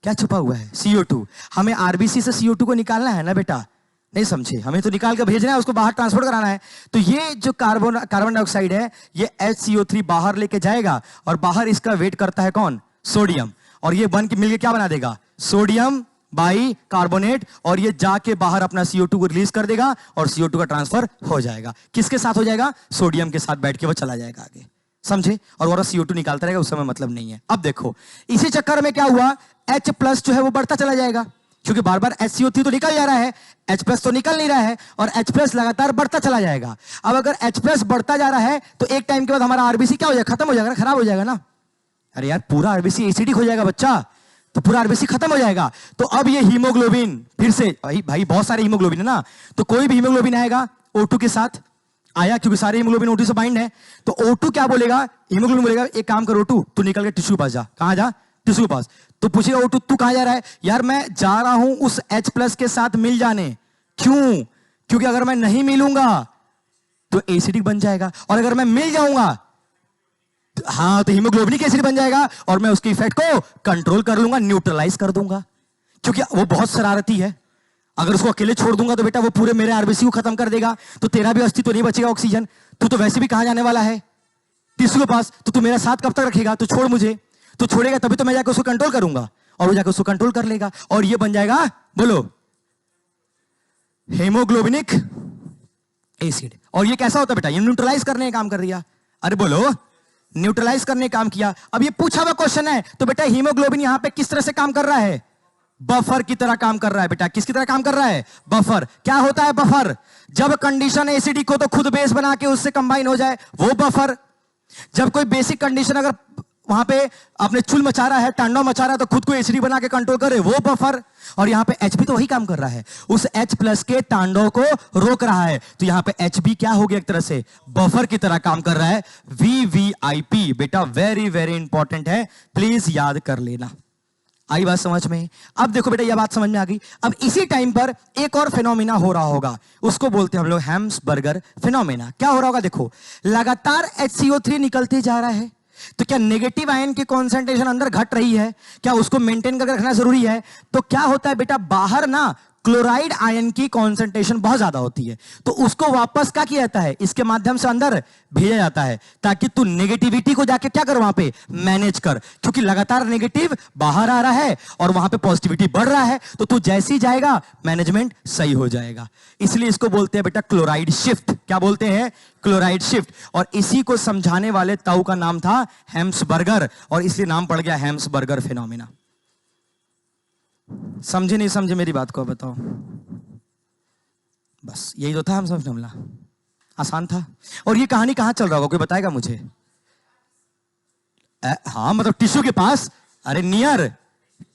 क्या छुपा हुआ है, CO2। हमें आरबीसी से CO2 को निकालना है ना बेटा, नहीं समझे, हमें तो निकाल कर भेजना है, उसको बाहर ट्रांसपोर्ट कराना है। तो ये जो कार्बन डाइऑक्साइड है ये HCO3 बाहर लेके जाएगा, और बाहर इसका वेट करता है कौन, सोडियम। और ये बन के मिलके क्या बना देगा, सोडियम बाई कार्बोनेट, और ये जाके बाहर अपना CO2 को रिलीज कर देगा और CO2 का ट्रांसफर हो जाएगा। किसके साथ हो जाएगा, सोडियम के साथ बैठ के वो चला जाएगा आगे, समझे। और वो CO2 निकालता रहेगा, उस समय मतलब नहीं है। अब देखो इसी चक्कर में क्या हुआ, H+ जो है वो बढ़ता चला जाएगा, क्योंकि बार बार HCO3 तो निकल जा रहा है, H+ तो निकल नहीं रहा है, और H+ लगातार बढ़ता चला जाएगा। अब अगर H+ बढ़ता जा रहा है तो एक टाइम के बाद हमारा आरबीसी क्या हो जाएगा, खत्म हो जाएगा, खराब हो जाएगा ना। अरे यार पूरा आरबीसी एसिडिक हो जाएगा बच्चा, तो पूरा आरबीसी खत्म हो जाएगा। तो अब ये हीमोग्लोबिन फिर से, भाई बहुत सारे हीमोग्लोबिन है ना, तो कोई भी हीमोग्लोबिन आएगा O2 के साथ आया, क्योंकि सारे हीमोग्लोबिन O2 से बाइंड है। तो O2 क्या बोलेगा, हीमोग्लोबिन बोलेगा एक काम कर O2 तू निकल के टिश्यू पास जा। कहां जा, टिश्यू पास। तो पूछेगा O2 तू कहां जा रहा है, यार मैं जा रहा हूं उस H+ के साथ मिल जाने। क्यों, क्योंकि अगर मैं नहीं मिलूंगा तो एसिडिक बन जाएगा, और अगर मैं मिल जाऊंगा हाँ तो हीमोग्लोबिनिक एसिड बन जाएगा, और मैं उसके इफेक्ट को कंट्रोल कर लूंगा, न्यूट्रलाइज कर दूंगा। क्योंकि वो बहुत शरारती है, अगर उसको अकेले छोड़ दूंगा तो बेटा वो पूरे मेरे आरबीसी को खत्म कर देगा, तो तेरा भी अस्तित्व नहीं बचेगा। ऑक्सीजन तू तो वैसे भी कहां जाने वाला है, टिश्यू के पास, तो तू मेरा साथ कब तक रखेगा, तो छोड़ मुझे, तो छोड़ेगा तभी तो मैं जाकर उसको कंट्रोल करूंगा, और वो जाकर उसको कंट्रोल कर लेगा, और ये बन जाएगा, बोलो, हीमोग्लोबिनिक एसिड। और ये कैसा होता है बेटा, ये न्यूट्रलाइज करने का काम कर दिया। अरे बोलो, न्यूट्रलाइज करने का काम किया। अब ये पूछा हुआ क्वेश्चन है, तो बेटा हीमोग्लोबिन यहां पे किस तरह से काम कर रहा है, बफर की तरह काम कर रहा है बेटा। किसकी तरह काम कर रहा है, बफर। क्या होता है बफर, जब कंडीशन एसिडिक हो तो खुद बेस बना के उससे कंबाइन हो जाए, वो बफर। जब कोई बेसिक कंडीशन अगर वहां पे आपने चुल मचा रहा है, तांडव मचा रहा है, तो खुद को एचडी बना के कंट्रोल करे वो बफर। और यहाँ पे एच भी तो वही काम कर रहा है, उस H प्लस के तांडव को रोक रहा है। तो यहाँ पे एच भी क्या हो गया, एक तरह से बफर की तरह काम कर रहा है। VVIP बेटा वेरी वेरी इंपॉर्टेंट है, प्लीज याद कर लेना। आई बात समझ में? अब देखो बेटा यह बात समझ में आ गई। अब इसी टाइम पर एक और फिनोमिना हो रहा होगा, उसको बोलते हैं हम लोग हैम्सबर्गर फिनोमिना। क्या हो रहा होगा, देखो लगातार HCO3 निकलते जा रहा है, तो क्या नेगेटिव आयन की कॉन्सेंट्रेशन अंदर घट रही है, क्या उसको मेंटेन करके रखना जरूरी है? तो क्या होता है बेटा, बाहर ना क्लोराइड आयन की कॉन्सेंट्रेशन बहुत ज्यादा होती है, तो उसको वापस क्या किया जाता है, इसके माध्यम से अंदर भेजा जाता है, ताकि तू नेगेटिविटी को जाके क्या कर वहां पे मैनेज कर। क्योंकि लगातार नेगेटिव बाहर आ रहा है और वहां पे पॉजिटिविटी बढ़ रहा है, तो तू जैसे ही जाएगा मैनेजमेंट सही हो जाएगा। इसलिए इसको बोलते हैं बेटा क्लोराइड शिफ्ट। क्या बोलते हैं? Chloride shift. और इसी को समझाने वाले ताऊ का नाम था हैम्सबर्गर, और इसलिए नाम पड़ गया हैम्सबर्गर फिनोमिना। समझे नहीं समझे मेरी बात को बताओ? बस यही तो था हम समझ मामला, आसान था। और ये कहानी कहां चल रहा होगा, कोई बताएगा मुझे? हाँ मतलब टिश्यू के पास, अरे नियर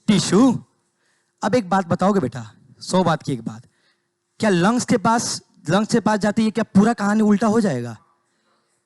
टिश्यू। अब एक बात बताओगे बेटा, 100 बात की एक बात, क्या लंग्स के पास जाती है, क्या पूरा कहानी उल्टा हो जाएगा?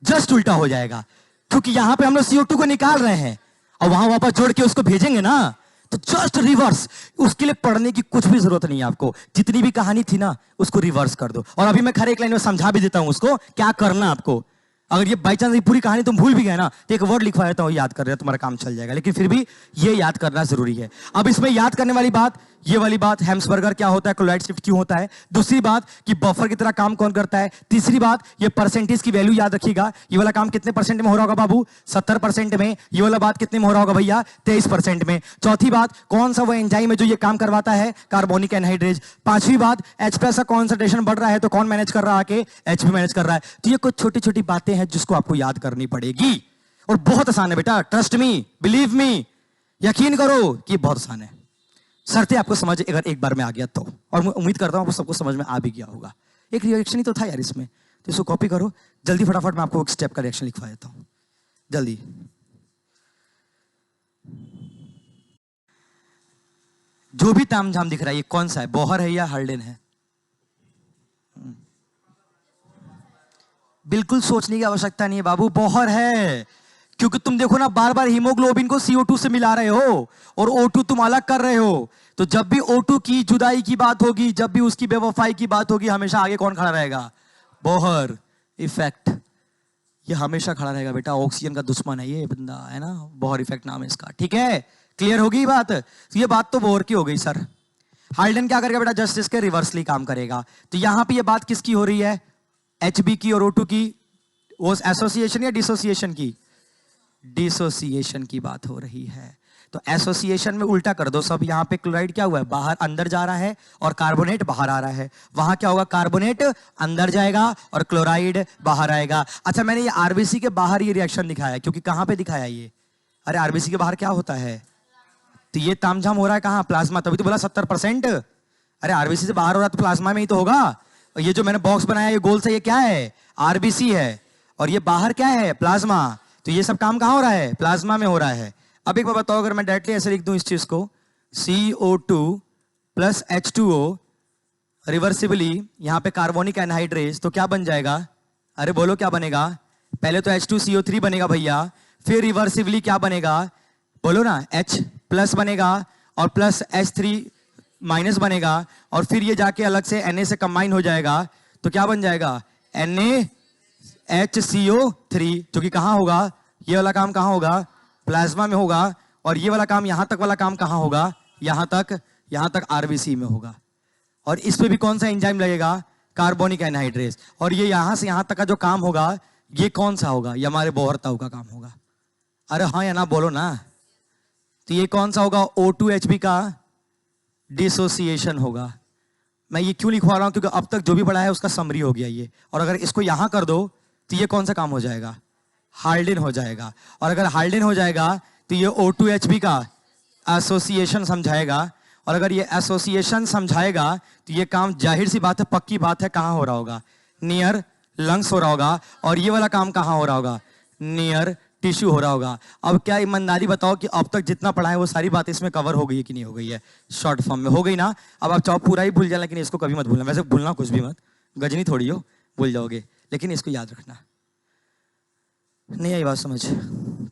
जस्ट उल्टा हो जाएगा, क्योंकि यहां पे हम लोग CO2 को निकाल रहे हैं और वहां वापस जोड़ के उसको भेजेंगे ना, तो जस्ट रिवर्स। उसके लिए पढ़ने की कुछ भी जरूरत नहीं है आपको, जितनी भी कहानी थी ना उसको रिवर्स कर दो। और अभी मैं खरे एक लाइन में समझा भी देता हूं उसको क्या करना आपको। अगर ये बाई चांस पूरी कहानी तुम भूल भी गए ना, तो एक वर्ड लिखवा देता हूं, याद कर रहे हो, तुम्हारा काम चल जाएगा। लेकिन फिर भी ये याद करना जरूरी है। अब इसमें याद करने वाली बात, ये वाली बात, हैम्सबर्गर क्या होता है, क्लोराइड शिफ्ट क्यों होता है। दूसरी बात कि बफर की तरह काम कौन करता है। तीसरी बात, ये परसेंटेज की वैल्यू याद रखिएगा। ये वाला काम कितने परसेंट में हो रहा होगा बाबू? 70% में। ये वाला बात कितने में हो रहा होगा भैया? 23% में। चौथी बात, कौन सा वो एंजाइम है जो ये काम करवाता है? Carbonic anhydrase. पांचवी बात, H प्लस का कॉन्सेंट्रेशन बढ़ रहा है तो कौन मैनेज कर रहा है? H भी मैनेज कर रहा है। तो ये कुछ छोटी छोटी बातें हैं जिसको आपको याद करनी पड़ेगी, और बहुत आसान है बेटा, ट्रस्ट मी, बिलीव मी, यकीन करो कि बहुत आसान है। शर्ते आपको समझ अगर एक बार में आ गया तो, और मैं उम्मीद करता हूं आपको सबको समझ में आ भी गया होगा। एक रिएक्शन ही तो था यार इसमें, तो इसको कॉपी करो जल्दी फटाफट। मैं आपको एक स्टेप का रिएक्शन लिखवा देता हूं जल्दी। जो भी तामझाम दिख रहा है ये कौन सा है, बोहर है या हाल्डेन है? बिल्कुल सोचने की आवश्यकता नहीं है बाबू, बोहर है। क्योंकि तुम देखो ना, बार बार हीमोग्लोबिन को CO2 से मिला रहे हो और O2 तुम अलग कर रहे हो। तो जब भी O2 की जुदाई की बात होगी, जब भी उसकी बेवफाई की बात होगी, हमेशा आगे कौन खड़ा रहेगा? Bohr effect. ये हमेशा खड़ा रहेगा बेटा, ऑक्सीजन का दुश्मन है ये बंदा, है ना। बोहर इफेक्ट नाम है इसका, ठीक है? क्लियर होगी बात? तो ये बात तो बोहर की हो गई सर। हाल्डेन क्या करेगा बेटा? जस्ट इसके रिवर्सली काम करेगा। तो यहां पर ये बात किसकी हो रही है? HB की और O2 की। वो एसोसिएशन या डिसोसिएशन की? डिसोसिएशन की बात हो रही है। तो एसोसिएशन में उल्टा कर दो सब। यहां पे क्लोराइड क्या हुआ है? बाहर अंदर जा रहा है और कार्बोनेट बाहर आ रहा है। वहां क्या होगा? कार्बोनेट अंदर जाएगा और क्लोराइड बाहर आएगा। अच्छा, मैंने ये आरबीसी के बाहर ये रिएक्शन दिखाया, क्योंकि कहां पे दिखाया ये? अरे आरबीसी के बाहर क्या होता है? तो ये तामझाम हो रहा है कहां? प्लाज्मा। तभी तो बोला 70%। अरे आरबीसी से बाहर हो रहा तो प्लाज्मा में ही तो होगा। और ये जो मैंने बॉक्स बनाया ये गोल से, ये क्या है? आरबीसी है। और ये बाहर क्या है? प्लाज्मा। तो ये सब काम कहां हो रहा है? प्लाज्मा में हो रहा है। अब एक बार बताओ, अगर मैं डायरेक्टली ऐसे लिख दूं इस चीज को, CO2 प्लस H2O रिवर्सिबली, यहां पे कार्बोनिक एनहाइड्रेज, तो क्या बन जाएगा? अरे बोलो क्या बनेगा? पहले तो H2CO3 बनेगा भैया, फिर रिवर्सिबली क्या बनेगा? बोलो ना, H प्लस बनेगा और प्लस H3 माइनस बनेगा, और फिर ये जाके अलग से Na से कंबाइन हो जाएगा। तो क्या बन जाएगा? NaHCO3, जो कि कहां होगा? ये वाला काम कहां होगा? प्लाज्मा में होगा। और ये वाला काम, यहां तक वाला काम कहां होगा? यहां तक आरबीसी में होगा। और इस पे भी कौन सा एंजाइम लगेगा? Carbonic anhydrase. और ये यहां से यहां तक का जो काम होगा, ये कौन सा होगा? ये हमारे बोहर ताऊ का काम होगा। अरे हाँ या ना बोलो ना। तो ये कौन सा होगा? O2HB का डिसोसिएशन होगा। मैं ये क्यों लिखवा रहा हूं? क्योंकि अब तक जो भी पढ़ा है उसका समरी हो गया ये। और अगर इसको यहां कर दो तो ये कौन सा काम हो जाएगा? हाल्डेन हो जाएगा। और अगर हाल्डेन हो जाएगा तो ये O2HB का एसोसिएशन समझाएगा। और अगर ये एसोसिएशन समझाएगा तो ये काम जाहिर सी बात है, पक्की बात है, कहां हो रहा होगा? नियर लंग्स हो रहा होगा। और ये वाला काम कहां हो रहा होगा? नियर टिश्यू हो रहा होगा। अब क्या ईमानदारी बताओ कि अब तक जितना पढ़ा है वो सारी बातें इसमें कवर हो गई है कि नहीं हो गई है? शॉर्ट फॉर्म में हो गई ना? अब आप चाहो पूरा ही भूल जाए, लेकिन इसको कभी मत भूलना। वैसे भूलना कुछ भी मत, गजनी थोड़ी हो, भूल जाओगे, लेकिन इसको याद रखना। नहीं आई बात समझ?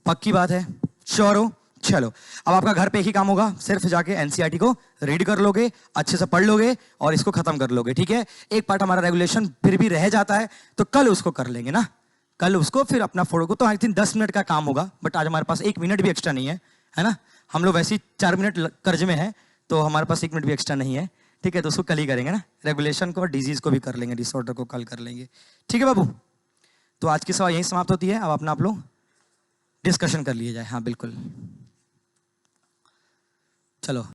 पक्की बात है? श्योर हो? चलो, अब आपका घर पे एक ही काम होगा, सिर्फ जाके एनसीईआरटी को रीड कर लोगे, अच्छे से पढ़ लोगे और इसको खत्म कर लोगे, ठीक है? एक पार्ट हमारा रेगुलेशन फिर भी रह जाता है, तो कल उसको कर लेंगे ना। कल उसको फिर अपना फोड़ो को, तो आई थिंक 10 मिनट का काम होगा, बट आज हमारे पास 1 मिनट भी एक्स्ट्रा नहीं है ना? हम लोग वैसे ही 4 मिनट कर्ज में है, तो हमारे पास 1 मिनट भी एक्स्ट्रा नहीं है, ठीक है? तो उसको कल ही करेंगे ना, रेगुलेशन को और डिजीज को भी कर लेंगे, डिसऑर्डर को कल कर लेंगे, ठीक है बाबू? तो आज की सवाल यहीं समाप्त होती है। अब अपना आप लोग डिस्कशन कर लिए जाए। हाँ बिल्कुल, चलो।